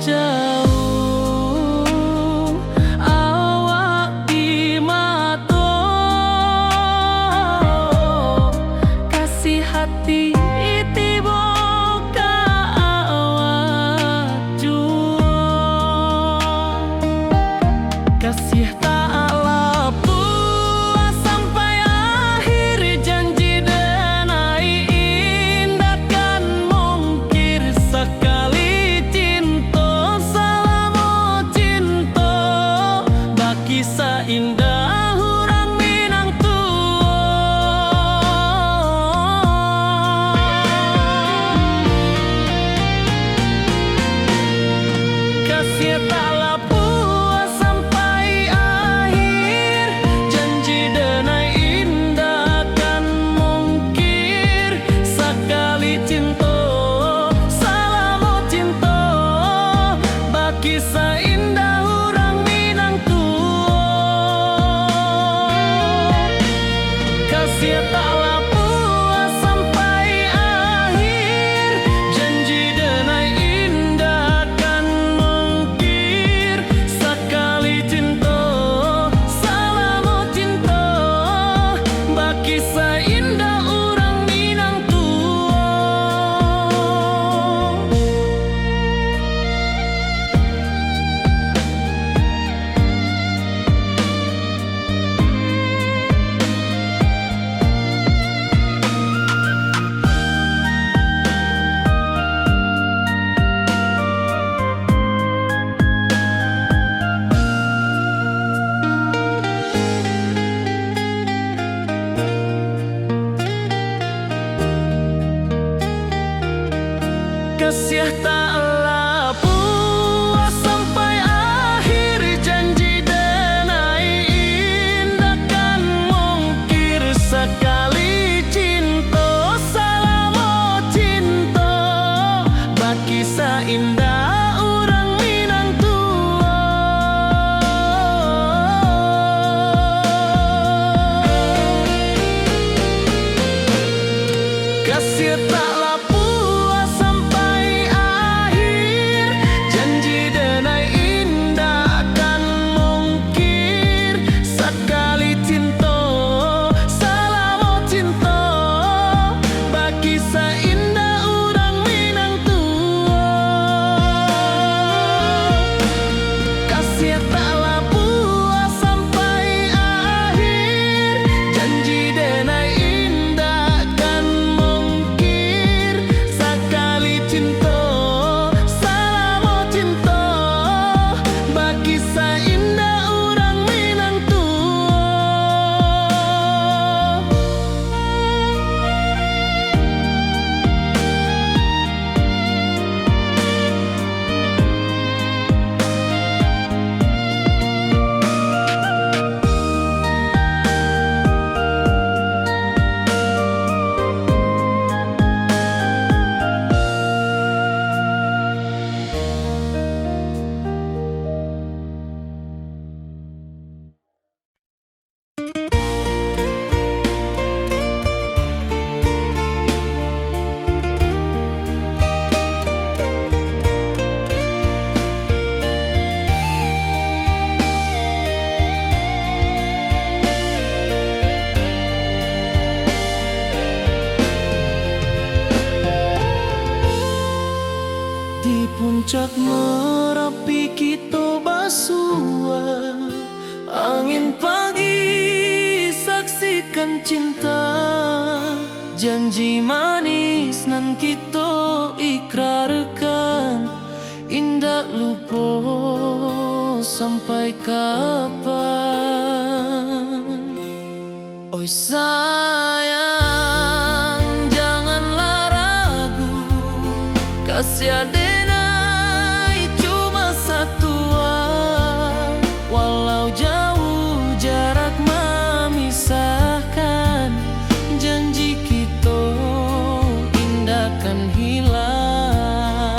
jauh awak di mata, kasih hati tiba ka awak jua, kasih tak lapu sampai akhir janji denai indakan mungkir sekali cinta selama cinta baki seindah hurang Minang kasih tak lapu sampai akhir janji denai indakan mungkir sekali cinta selama cinta baki seindah hurang Minang kasih tak lapu sampai akhir janji denai indakan mungkir sekali cinta selama cinta baki seindah urang Minang kasih tak lapu sampai akhir janji denai indakan mungkir sekali cinta selama cinta baki seindah urang Minang kasih tak lapu sampai akhir janji denai indakan mungkir sekali cinta selama cinta baki seindah urang Minang kasih tak lapu sampai akhir janji denai indakan mungkir sekali cinta selama cinta baki seindah urang Minang di puncak Merapi kita basua angin pagi saksikan cinta janji manis nan kita ikrarkan indah lupa sampai kapan. Oi sayang janganlah ragu kasih adenai cuma satuan walau jauh jarak memisahkan janji kita indahkan hilang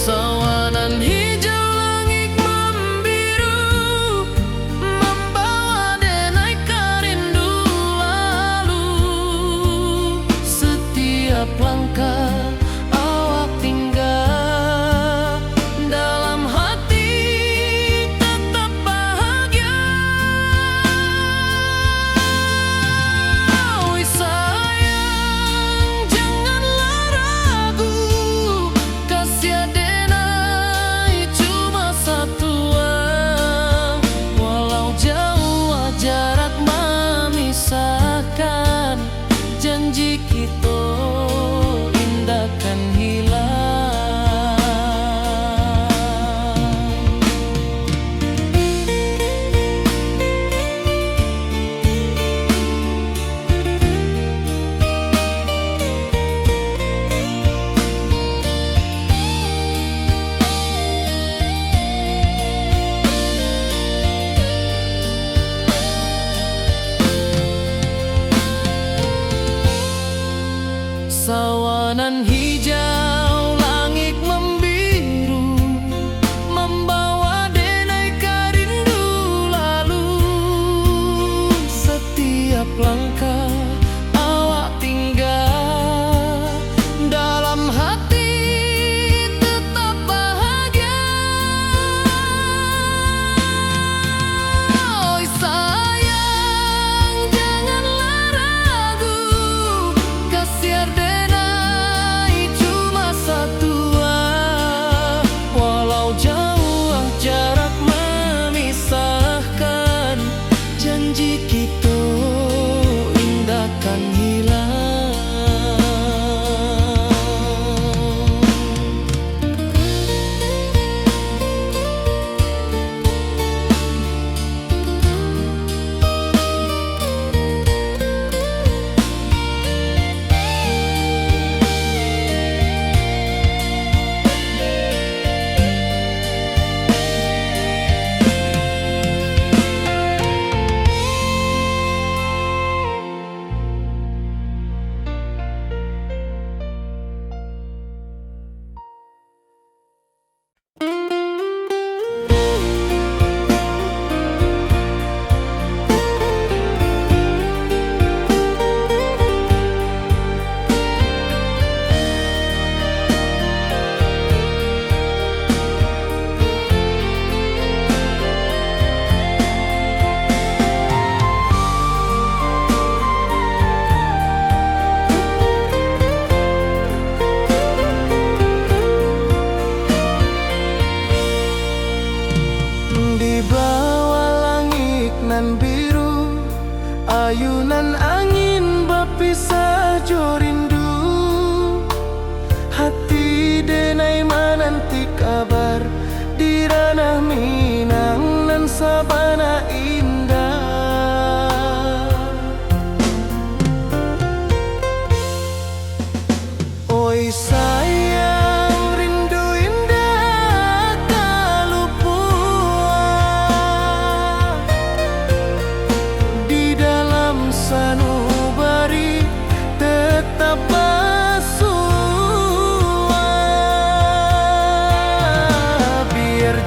sawanan hijau langit membiru membawa denai kerindu lalu setiap langkah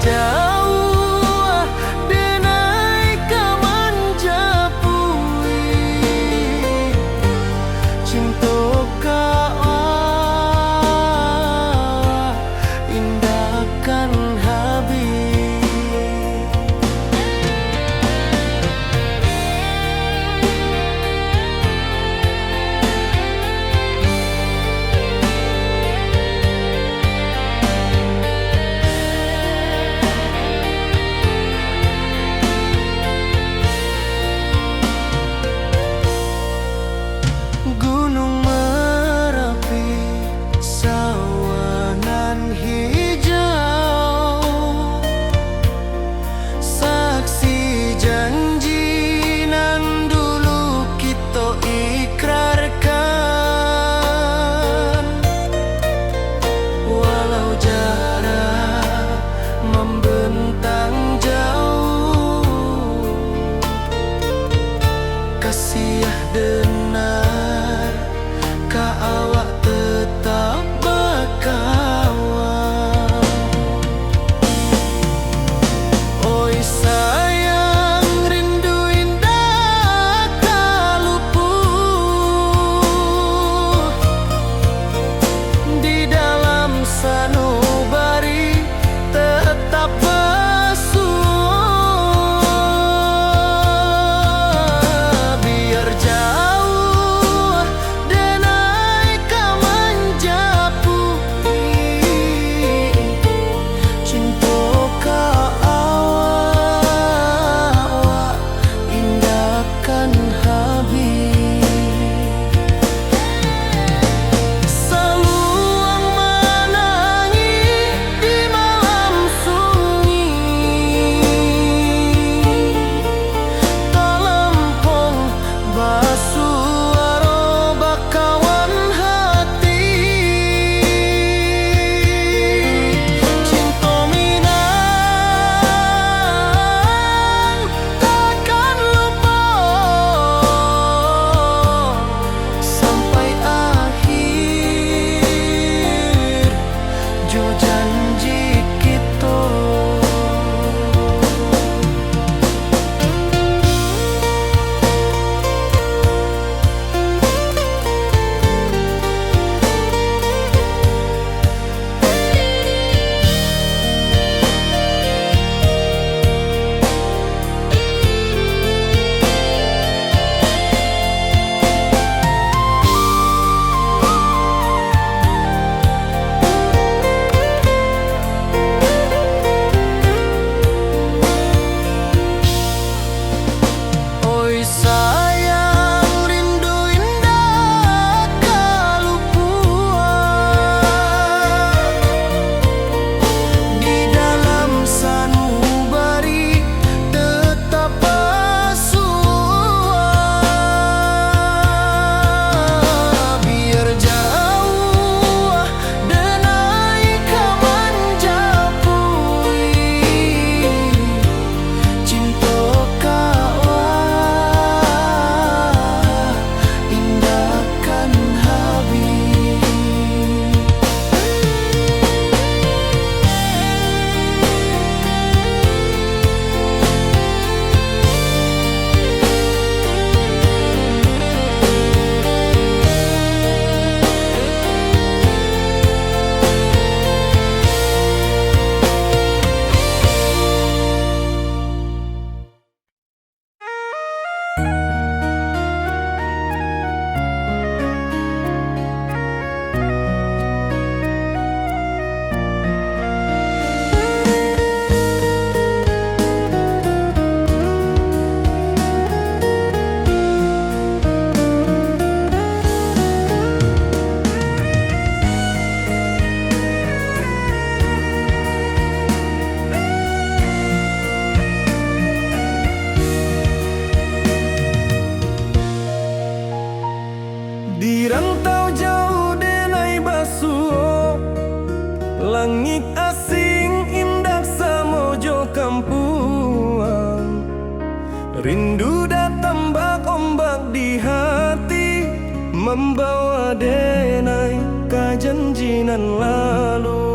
jauh denai kamanjapui cinta kau indahkan habis. Gunung Merapi, sawanan hijau, saksi janji nan dulu kita ikrarkan. Walau jarak membentang jauh, kasih denar ka awak tetap berkawan. Oi sayang, rindu indah tak luput di dalam sanubari tetap bersua. Biar jauh denai kamanjapui cinta ka awak indahkan habis. Saluang menangi di malam sunyi, talempong basuara bakawan hati. Cinta Minang takkan lupa sampai akhir jo janji kita. Oi sayang, rindu indah kalupuan di dalam sanubari tetap bersua. Biar jauh denai kamanjapui cinta kau indahkan habis. Di rantau jauh denai basuh, langit asing indah samojo kampuang. Rindu datang bak ombak di hati, membawa denai ka janjinan lalu.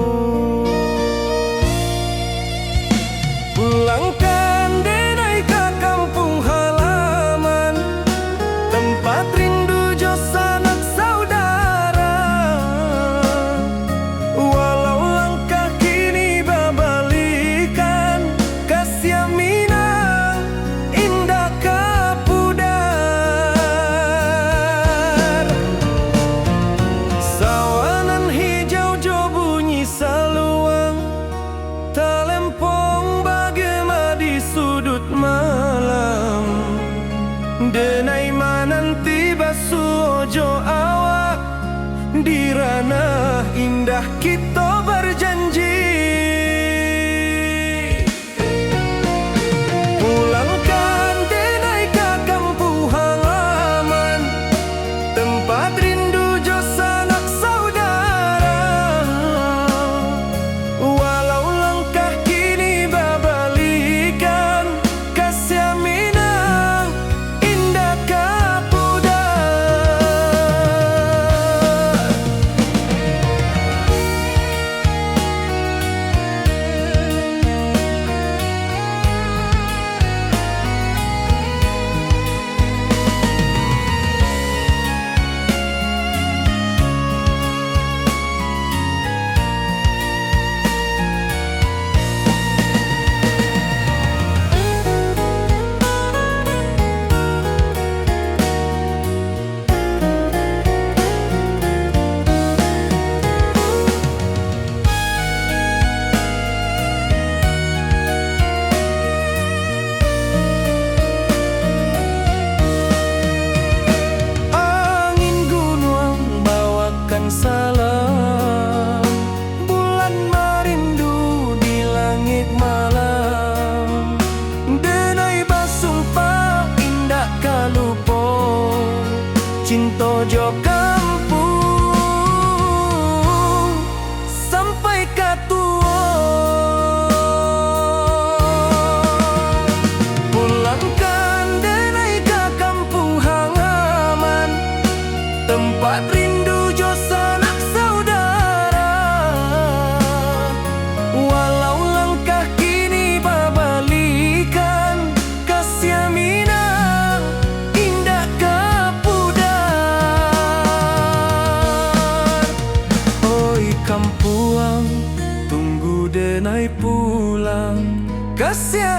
kita berjanji pulangkan denai ke kampung halaman, tempat rindu jo sanak saudara. Walau langkah kini babalikan, kasih minang indah kapudar. Salam bulan merindu di langit malam, denai basumpah indah kalupo cinta jo kampung sampai katua. Pulangkan denai ke kampung halaman, tempat rindu jo sanak saudara. Walau langkah kini babalikan, kasih minang indah kapudar. Oi kampuang, tunggu denai pulang, kasih